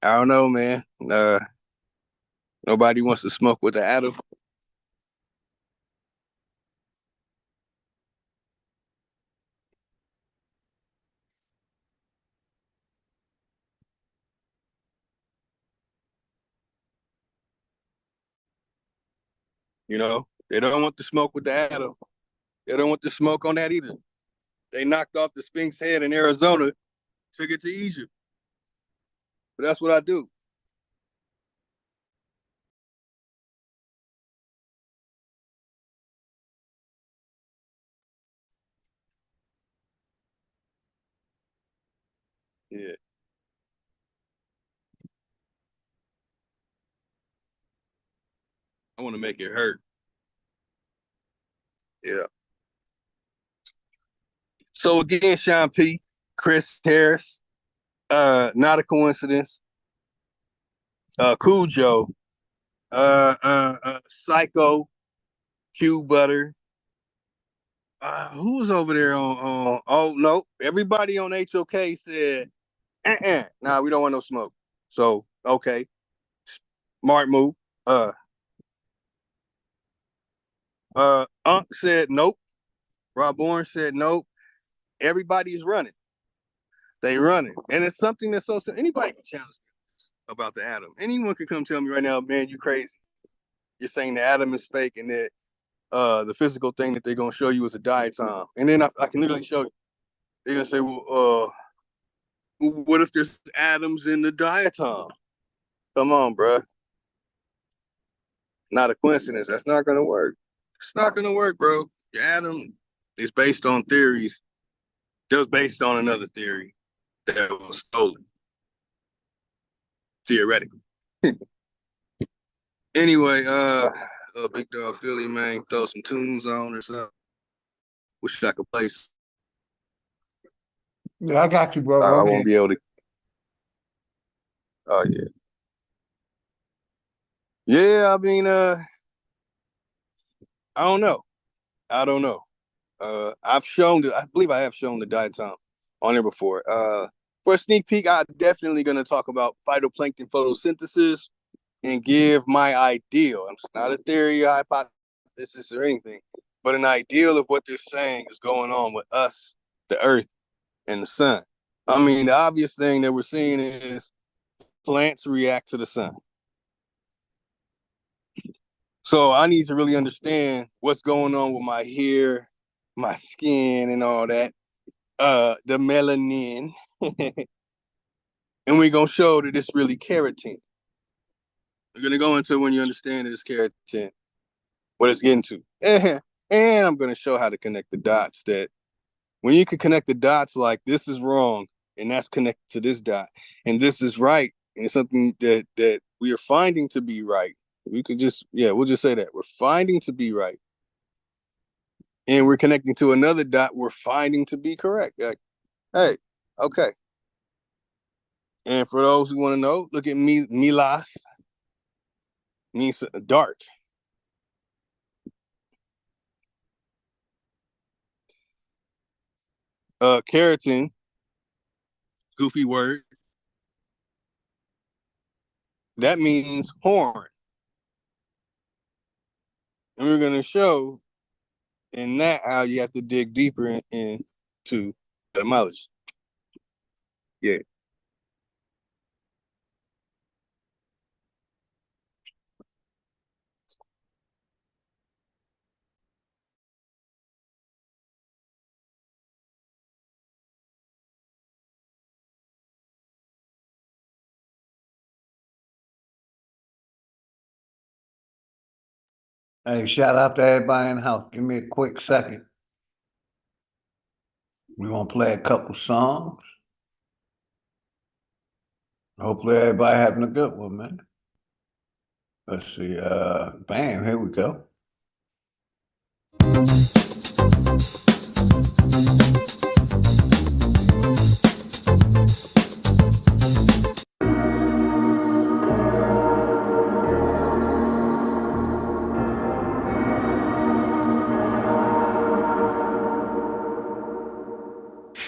I don't know, man. Nobody wants to smoke with the atom. You know, they don't want to smoke with the atom. They don't want to smoke on that either. They knocked off the Sphinx head in Arizona, took it to Egypt. But that's what I do. Yeah. I want to make it hurt. Yeah. So again, Sean P, Chris Harris, not a coincidence. Cool Joe, Psycho, Q Butter. Who was over there on oh no, everybody on HOK said, nah, we don't want no smoke. So okay. Smart move. Unc said nope. Rob Bourne said nope. Everybody's running. They running. And it's something that's so anybody can challenge me about the atom. Anyone can come tell me right now, man, you crazy. You're saying the atom is fake and that the physical thing that they're gonna show you is a diatom. And then I can literally show you. They're gonna say, well, what if there's atoms in the diatom? Come on, bro. Not a coincidence. That's not gonna work. It's not gonna work, bro. Your atom is based on theories that was based on another theory that was stolen. Theoretically. Anyway, Big Dog Philly, man, throw some tunes on or something. Wish I could play. Yeah, I got you, bro. I won't be able to. Oh yeah. Yeah, I mean, I don't know. I don't know. I believe I have shown the diatom on there before. For a sneak peek, I'm definitely gonna talk about phytoplankton photosynthesis and give my ideal. It's not a theory, a hypothesis, or anything, but an ideal of what they're saying is going on with us, the earth, and the sun. I mean, the obvious thing that we're seeing is plants react to the sun. So I need to really understand what's going on with my hair, my skin, and all that. The melanin. And we're gonna show that it's really keratin. We're gonna go into when you understand that it's keratin, what it's getting to. And I'm gonna show how to connect the dots, that when you can connect the dots like this is wrong and that's connected to this dot, and this is right, and it's something that we are finding to be right. We could just, we'll just say that. We're finding to be right. And we're connecting to another dot we're finding to be correct. Like, hey, okay. And for those who want to know, look at Milas. Means dark. Keratin, goofy word. That means horn. And we're going to show in that how you have to dig deeper into etymology. Yeah. Hey, shout out to everybody in the house. Give me a quick second. We're gonna play a couple songs. Hopefully everybody having a good one, man. Let's see, bam, here we go.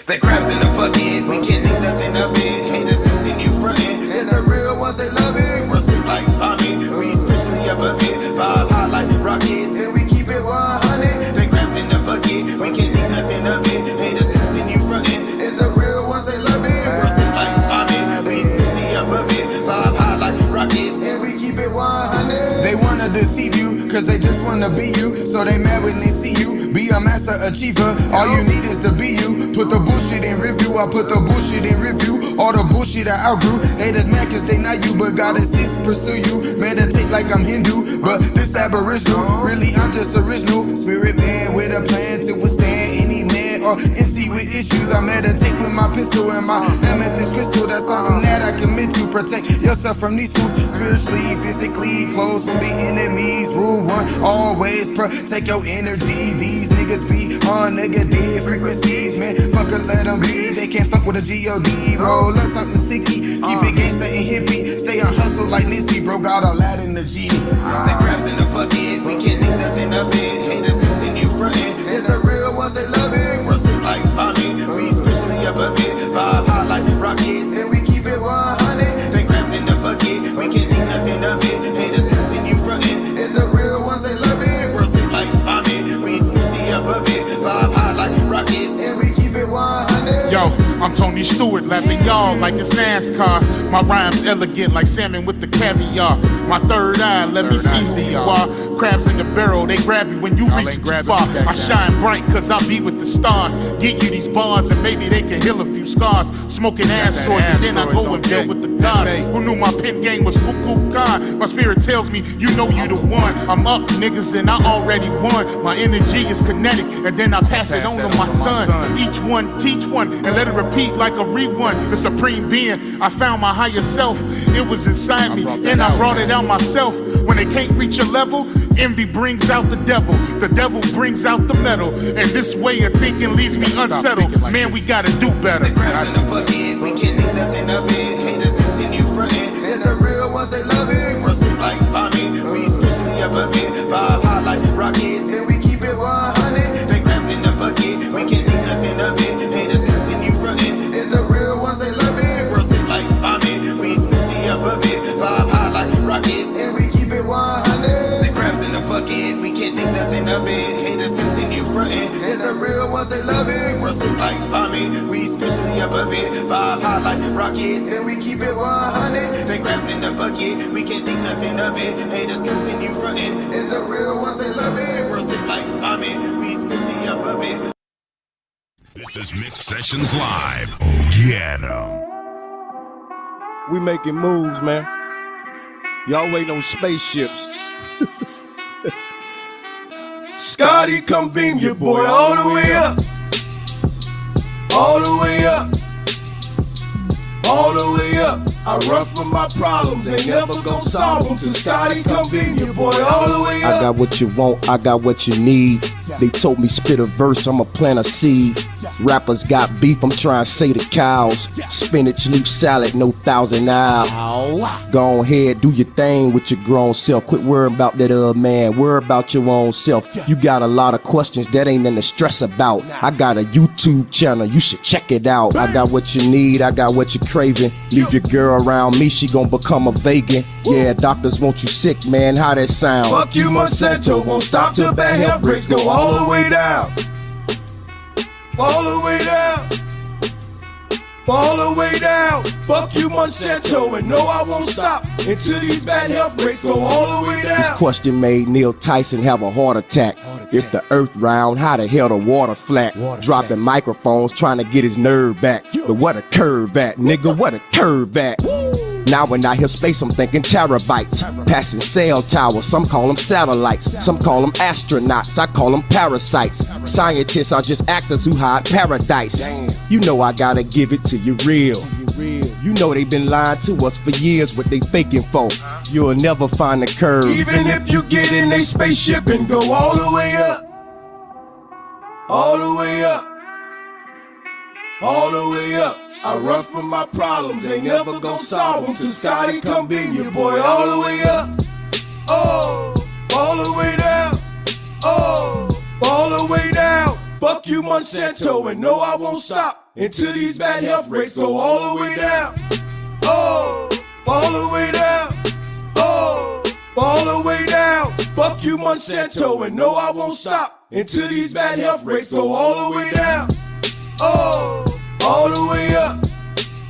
The crabs in the bucket, we can't think nothing of it. Haters continue fronting, and the real ones they love it. Rust it like vomit, we especially above it. Vibe high like rockets, and we keep it 100. The crabs in the bucket, we can't think nothing of it. Haters continue fronting, and the real ones they love it. Rust it like vomit, we especially above it. Vibe high like rockets, and we keep it 100. They wanna deceive you, cause they just wanna be you. So they mad when they see you. Be a master achiever, all you need is to be you. Put the bullshit in review, I put the bullshit in review. All the bullshit I outgrew. Haters mad cause they not you, but God assists pursue you. Meditate like I'm Hindu, but this aboriginal. Really I'm just original. Spirit man with a plan to withstand any man or entity with issues. I meditate with my pistol and my amethyst crystal. That's something that I commit to. Protect yourself from these fools. Spiritually, physically, close from the enemies. Rule one, always protect your energy. These niggas be on negative frequencies, man. Fuck it, let them be. They can't fuck with a G.O.D. Roll up something sticky. Keep it gangsta and hippie. Stay on hustle like Nipsey. Bro got Aladdin the genie. The crabs in the bucket, we can't think nothing of it. Haters continue fronting, and the real ones they love it. Rust it like vomit, we especially above it. Vibe high like rockets, and we keep it 100. The crabs in the bucket, we can't think nothing of it. Haters continue fronting, and the real ones they love it. Rust it like vomit, we especially above it. Vibe high like rockets, and we keep it 100. Yo, I'm Tony Stewart, laughing y'all like it's NASCAR. My rhymes elegant like salmon with the caviar. My third eye, let me see who you are. Crabs in the barrel, they grab you when you reach too far. I shine bright cause I be with the stars. Get you these bars and maybe they can heal a few scars. Smoking asteroids and then I go and build with the God. Who knew my pen game was cuckoo God? My spirit tells me, you know you the one. I'm up niggas and I already won. My energy is kinetic and then I pass it on to my son. Each one teach one and let it repeat like a rerun. The supreme being, I found my higher self. It was inside me and I brought it out myself. When they can't reach a level, envy brings out the devil. The devil brings out the metal. And this way of thinking leaves me unsettled. Man, we gotta do better. The crabs in the bucket, we can't think nothing of it. Haters continue fronting, and the real ones they love it. Rust it like vomit, we especially above it. Vibe high like rockets, and we keep it 100. The crabs in the bucket, we can't think nothing of it. Haters continue fronting, and the real ones they love it. Rust it like vomit, we especially above it. Vibe high like rockets, and we keep it 100. The crabs in the bucket, we can't think nothing of it. Haters continue fronting, and the real ones they love it. Rust it like vomit, we especially above it. Vibe high like rockets, and we keep it 100. The crabs in the bucket, we can't think nothing of it. Haters continue fronting, and the real ones they love it. Rust it like vomit, we especially above it. This is Mix Sessions Live. Get 'em. We making moves, man. Y'all waiting on spaceships. Scotty, come beam your boy all the way up. All the way up. All the way up. I run from my problems, ain't never gon' solve them. Till Scotty come beam your boy all the way up. I got what you want, I got what you need. They told me spit a verse, I'ma plant a seed. Rappers got beef, I'm trying to say the cows. Spinach leaf salad, no Thousand Isle. Go ahead, do your thing with your grown self. Quit worrying about that other man, worry about your own self. You got a lot of questions, that ain't nothing to stress about. I got a YouTube channel, you should check it out. I got what you need, I got what you're craving. Leave your girl around me, she gon' become a vegan. Yeah, doctors want you sick, man, how that sound? Fuck you, Monsanto, won't stop till bad health rates go all the way down. All the way down. All the way down. Fuck you, Monsanto, and no, I won't stop until these bad health rates go all the way down. This question made Neil Tyson have a heart attack. If the earth round, how the hell the water flat? Dropping microphones trying to get his nerve back. But what a curve at, nigga, what a curve at. Now when I hear space, I'm thinking terabytes. Passing cell towers, some call them satellites. Some call them astronauts, I call them parasites. Scientists are just actors who hide paradise. You know I gotta give it to you real. You know they've been lying to us for years, what they faking for. You'll never find the curve. Even if you get in a spaceship and go all the way up, all the way up, all the way up. I run from my problems, ain't never gon' solve them till Scotty come beam your boy all the way up. Oh, all the way down. Oh, all the way down. Fuck you, Monsanto, and no, I won't stop until these bad health rates go all the way down. Oh, all the way down. Oh, all the way down. Fuck you, Monsanto, and no, I won't stop until these bad health rates go all the way down. Oh, all the way up.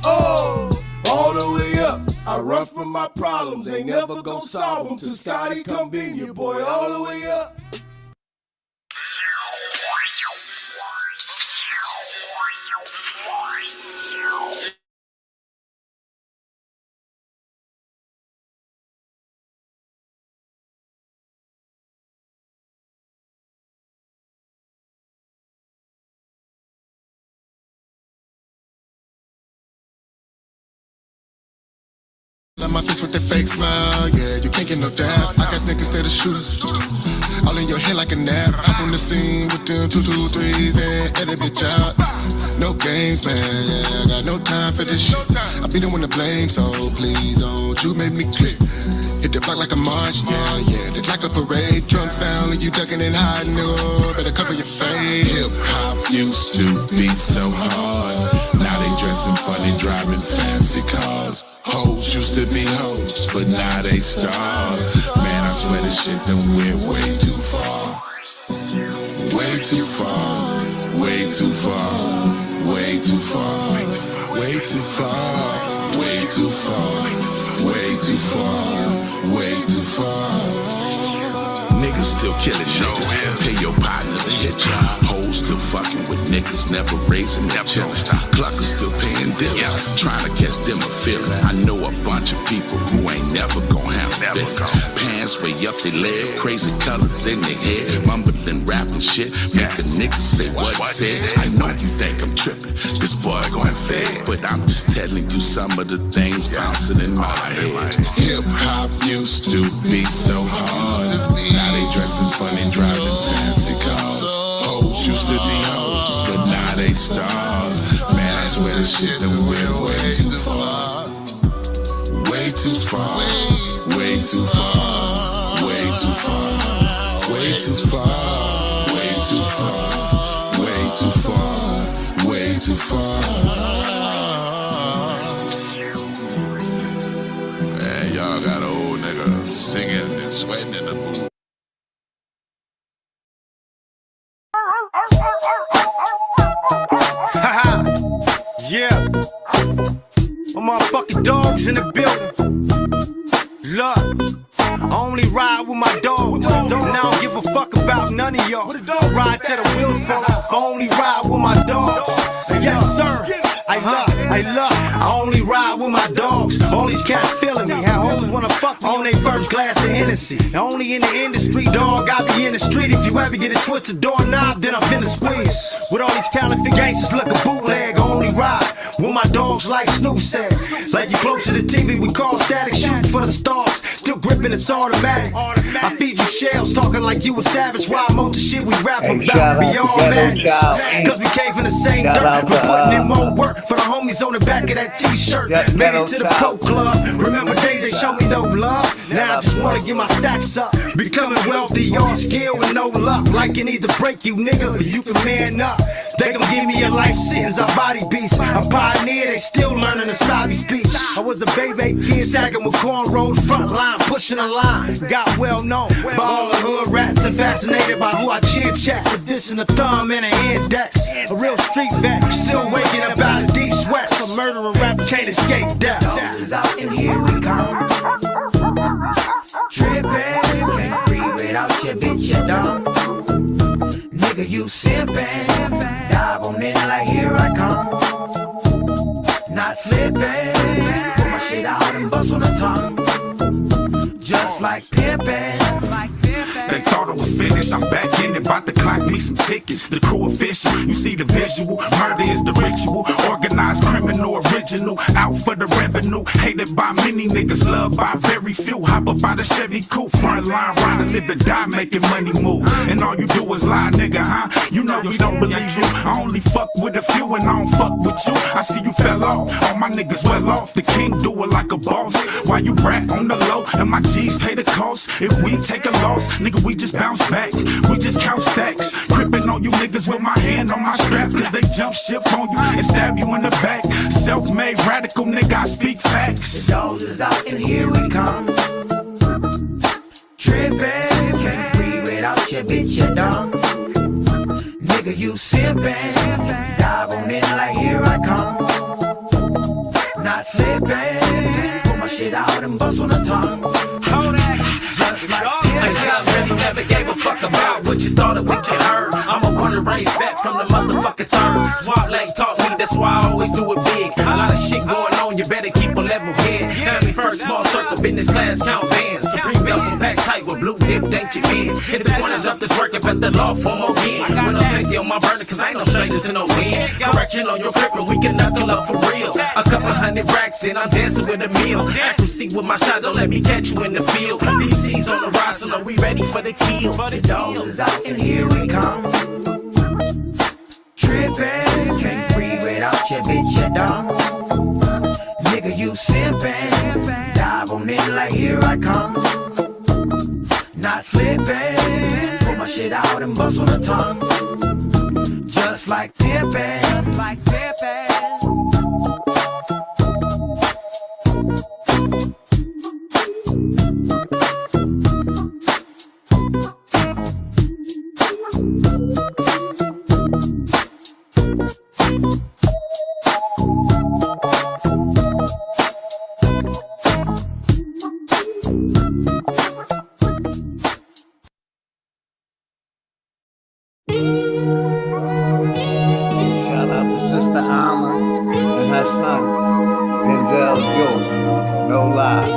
Oh, all the way up. I run from my problems, ain't never gon' solve them till Scotty come beam your boy all the way up. Love my face with that fake smile, yeah, you can't get no doubt. I got niggas that are shooters, all in your head like a nap. Hop on the scene with them 2, 2, 3s and edit bitch out. No games, man, yeah, I got no time for this shit. I be the one to blame, so please don't you make me click. Hit the block like a march, yeah, yeah, it's like a parade. Drum sound and you ducking and hiding, nigga, better cover your face. Hip hop used to be so hard, now they dressing funny, driving fancy cars. Hoes used to be hoes, but now they stars. Man, I swear this shit done went way too far. Way too far, way too far, way too far, way too far, way too far, way too far, way too far. Niggas still killing niggas, pay your partner to hit ya. Hoes still fucking with niggas, never raising their children. Cluckers still paying dealers, trying to catch them a feeling. I know a bunch of people who ain't never gon' have that. Pants way up their leg, crazy colors in their head, mumbling, rapping shit, make a nigga say what he said. I know you think I'm tripping, this boy going fed, but I'm just telling you some of the things bouncing in my head. Hip hop used to be so hard, now they dressing funny, driving fancy cars. Hoes used to be hoes, but now they stars. Man, I swear this shit done went way too far. Way too far, way too far, way too far, way too far, way too far, way too far, way too far. Man, y'all got an old nigga singing and sweating in the booth. Yeah, my motherfucking dogs in the building. Look, I only ride with my dogs, and I don't give a fuck about none of y'all. I ride till the wheels fall off. I only ride with my dogs. Yes, sir. I only ride with my dogs. All these cats feeling me. How hoes wanna fuck me on their first glass of Hennessy. Now only in the industry, dog, I be in the street. If you ever get a twisted doorknob, then I'm finna squeeze. With all these counterfeit gangsters looking bootleg, I only ride with my dogs like Snoop said. Like you close to the TV, we call static, shooting for the stars. Still gripping, it's automatic. I feed you shells, talking like you a savage. While most of shit we rap about be all madness. Cause we came from the same dirt, we putting in more work for the homies on the back of that t-shirt. Made it to the pro club. Remember days they showed me no love. Now I just wanna get my stacks up. Becoming wealthy, all skill and no luck. Like it needs to break you, nigga, but you can man up. They gon' give me a life sentence, I body beast. A pioneer, they still learning the Sabi speech. I was a baby kid, sagging with cornrows, front line, pushing a line. Got well known by all the hood rats and fascinated by who I chit chat. With this and a thumb and an index. A real street vet, still waking up out of deep sweats. A murdering rapper can't escape death. And here we come. Trippin', can't breathe without your bitch, you dumb. Nigga, you simpin'. Dive on in like here I come. Not slippin'. Put my shit out and bust on the tongue. Just like pimpin'. They thought I was finished, I'm back in it, about to clock me some tickets. The crew official, you see the visual, murder is the ritual. Organized criminal, original, out for the revenue. Hated by many niggas, loved by very few. Hop up out of Chevy coupe, front line rider, live and die, making money move. And all you do is lie, nigga, huh? You know you don't believe you. I only fuck with a few and I don't fuck with you. I see you fell off, all my niggas well off. The king do it like a boss. Why you rat on the low and my G's pay the cost? If we take a loss, nigga, we just bounce back. We just count stacks. Crippin' on you niggas with my hand on my strap. Cause they jump ship on you and stab you in the back. Self-made radical nigga, I speak facts. The dog is out and here we come. Trippin', can't breathe without your bitch, you dumb. Nigga, you simpin'. Dive on in like here I come. Not slippin'. Pull my shit out and bust on the tongue. Hold that. Just like never gave a fuck about what you thought or what you heard. I'm a born and raised vet from the motherfucking third. Swamp Lake taught me, that's why I always do it big. A lot of shit going on, you better keep a level head. Family first, small circle, business class, count bands. Supreme belt from pack tight with blue dip, ain't your man. Hit the point and up this work, if at the law form again. With no safety on my burner, cause I ain't no stranger to no wind. Correction on your grip and we can knuckle up for real. A couple hundred racks, then I'm dancing with a meal. Accuracy with my shot, don't let me catch you in the field. DC's on the rise, so know we ready for the kill. the dog is out and here we come. Trippin', can't breathe without your bitch, you dumb. Nigga, you simpin'. Dive on in like here I come. Not slippin'. Pull my shit out and bust on the tongue. Just like pimpin'. Just like pimpin'. Shout out to Sister Alma and her son, Denzel Joe. No lie.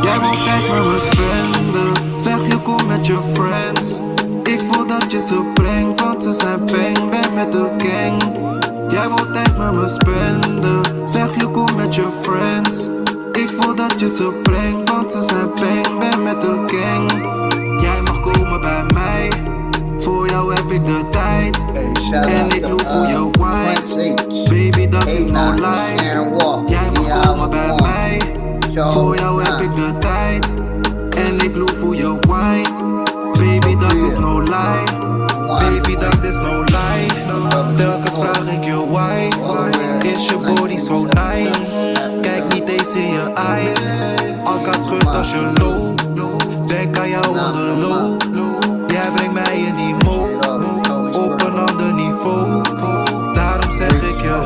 Jij wil tijd met me spenden, zeg je kom met je friends. Ik voel dat je ze brengt, want ze zijn bang, ben met de gang. Jij wil tijd met me spenden, zeg je kom met je friends. Ik voel dat je ze brengt, want ze zijn bang, ben met de gang. Jij mag komen bij mij, voor jou heb ik de tijd. En ik doe voor je wine, baby dat is no lie. Jij mag komen bij mij, voor jou heb ik de tijd. En ik loef voor je wine, baby dat is no lie. Baby dat is no lie. Telkens vraag ik je why. Is je body so nice? Kijk niet eens in je eyes. Alka schudt als je loopt. Denk aan jou onder low. Jij brengt mij in die mode, op een ander niveau. Daarom zeg ik je,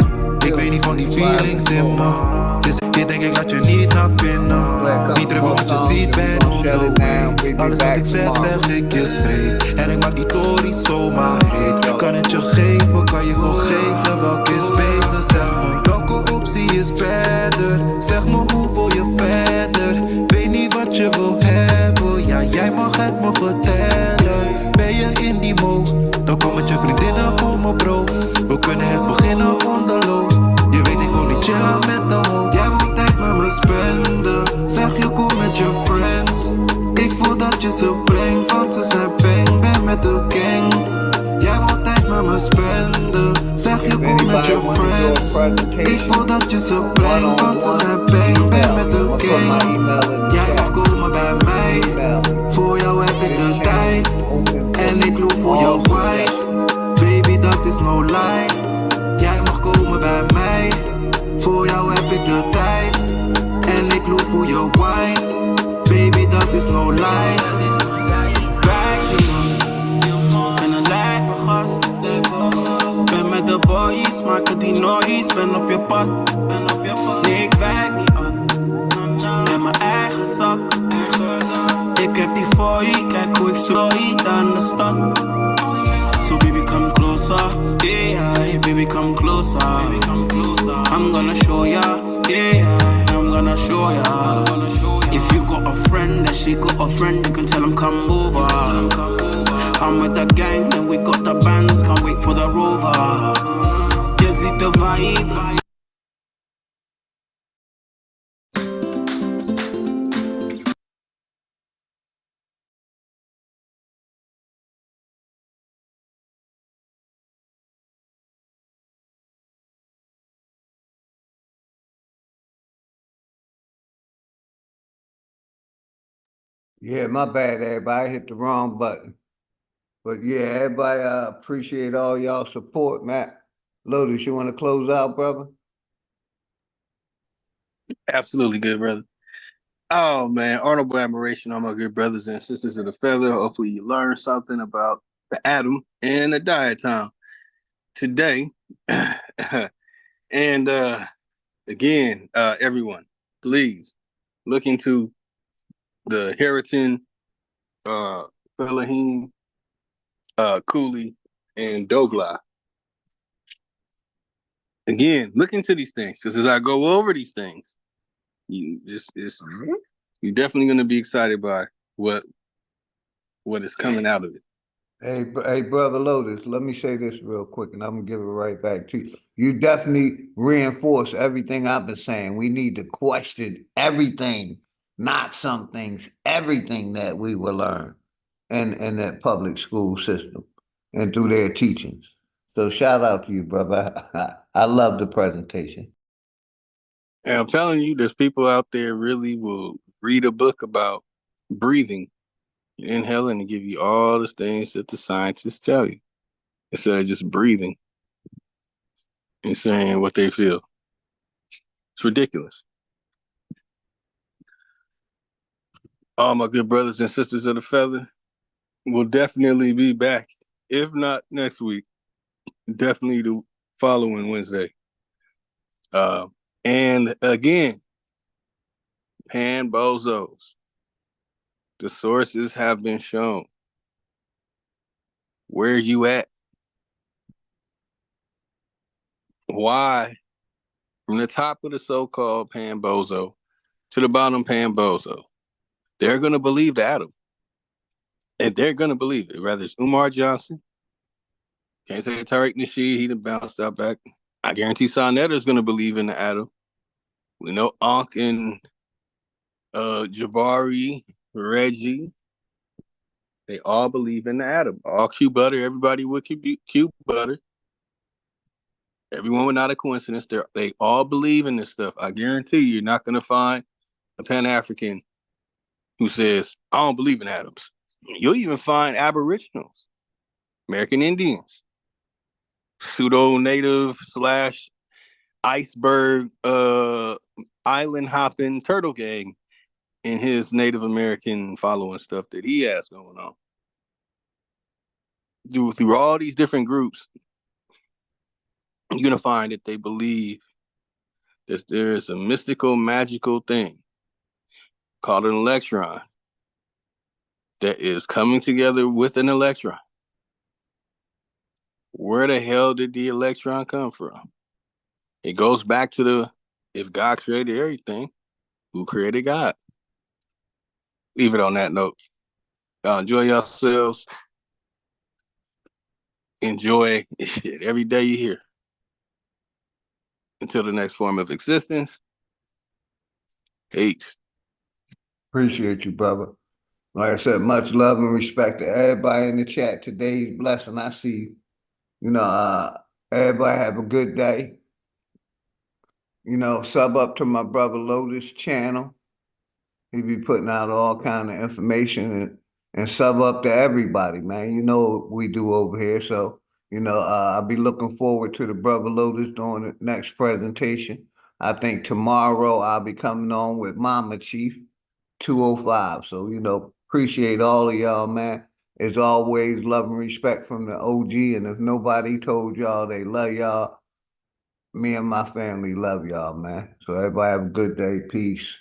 ik weet niet van die feelings in me. Dus hier denk ik laat je niet naar binnen. Niet terug wat je ziet, ben on the way. Alles wat ik zeg ik je straight. En ik maak die tory zomaar heet. Kan het je geven, kan je vergeten. Welke is beter, zeg me. Welke optie is beter? Zeg me hoe wil je verder? Weet niet wat je wil hebben. Ja, jij mag het me vertellen. Ben je in die mode? Dan kom met je vriendinnen voor me bro. We kunnen het beginnen onder low. Je weet ik wil niet chillen met de hoop. Jij wil tijd met me spenden, zeg je kom met je friends. Ik voel dat je ze brengt, want ze zijn bang, ben met de gang. Jij wil tijd met me spenden, zeg je kom met je friends. Ik voel dat je ze brengt, want ze zijn bang, ben met de gang. Jij mag komen bij mij, voor jou heb ik de tijd. En ik loef voor jou wine, baby dat is no lie. Jij mag komen bij mij, voor jou heb ik de tijd. En ik loef voor jou wine, baby dat is no lie. Wijsje man, en een lijpe gast. Ben met de boys, maken die noise. Ben op je pad, nee ik wijk niet af. Met mijn eigen zak, ik heb die voor je, kijk hoe ik strooi aan de stad. So baby come close. Baby, come closer. Baby, come closer. I'm gonna show ya. Yeah, I'm gonna show ya. If you got a friend and she got a friend, you can tell them come over. I'm with the gang and we got the bands. Can't wait for the rover. Is it the vibe? Yeah, my bad, everybody. I hit the wrong button. But yeah, everybody appreciate all y'all support, Matt. Lotus, you want to close out, brother? Absolutely good, brother. Oh man, honorable admiration on my good brothers and sisters of the feather. Hopefully you learned something about the atom and the diatom today. And again, everyone, please look into the keratin, Melanin, Cooley, and Dogla. Again, look into these things because as I go over these things, you're definitely going to be excited by what is coming out of it. Hey, brother Lotus, let me say this real quick, and I'm gonna give it right back to you. You definitely reinforce everything I've been saying. We need to question everything, not some things, everything that we will learn in that public school system and through their teachings. So shout out to you, brother. I love the presentation. And I'm telling you, there's people out there really will read a book about breathing, inhaling, and give you all the things that the scientists tell you instead of just breathing and saying what they feel. It's ridiculous. All my good brothers and sisters of the feather will definitely be back. If not next week, definitely the following Wednesday. And again, Pan Bozos. The sources have been shown. Where you at? Why? From the top of the so-called Pan Bozo to the bottom Pan Bozo, they're going to believe the atom. And they're going to believe it. Whether it's Umar Johnson, can't say Tariq Nasheed, he done bounced out back. I guarantee Sonetta is going to believe in the atom. We know Ankh and Jabari, Reggie, they all believe in the atom. All Q Butter, everybody with Q Butter. Everyone without a coincidence. They all believe in this stuff. I guarantee you're not going to find a Pan-African who says, I don't believe in atoms. You'll even find Aboriginals, American Indians, pseudo-native / iceberg island hopping turtle gang in his Native American following stuff that he has going on. Through all these different groups, you're going to find that they believe that there is a mystical, magical thing called an electron that is coming together with an electron. Where the hell did the electron come from? It goes back to if God created everything, who created God? Leave it on that note. Y'all enjoy yourselves. Enjoy shit every day you hear. Until the next form of existence. Peace. Appreciate you, brother. Like I said, much love and respect to everybody in the chat. Today's blessing. I see, everybody have a good day. Sub up to my brother Lotus channel. He be putting out all kind of information and sub up to everybody, man. You know what we do over here. So, I'll be looking forward to the brother Lotus doing the next presentation. I think tomorrow I'll be coming on with Mama Chief 205. So, appreciate all of y'all, man. As always, love and respect from the OG. And if nobody told y'all they love y'all, me and my family love y'all, man. So everybody have a good day. Peace.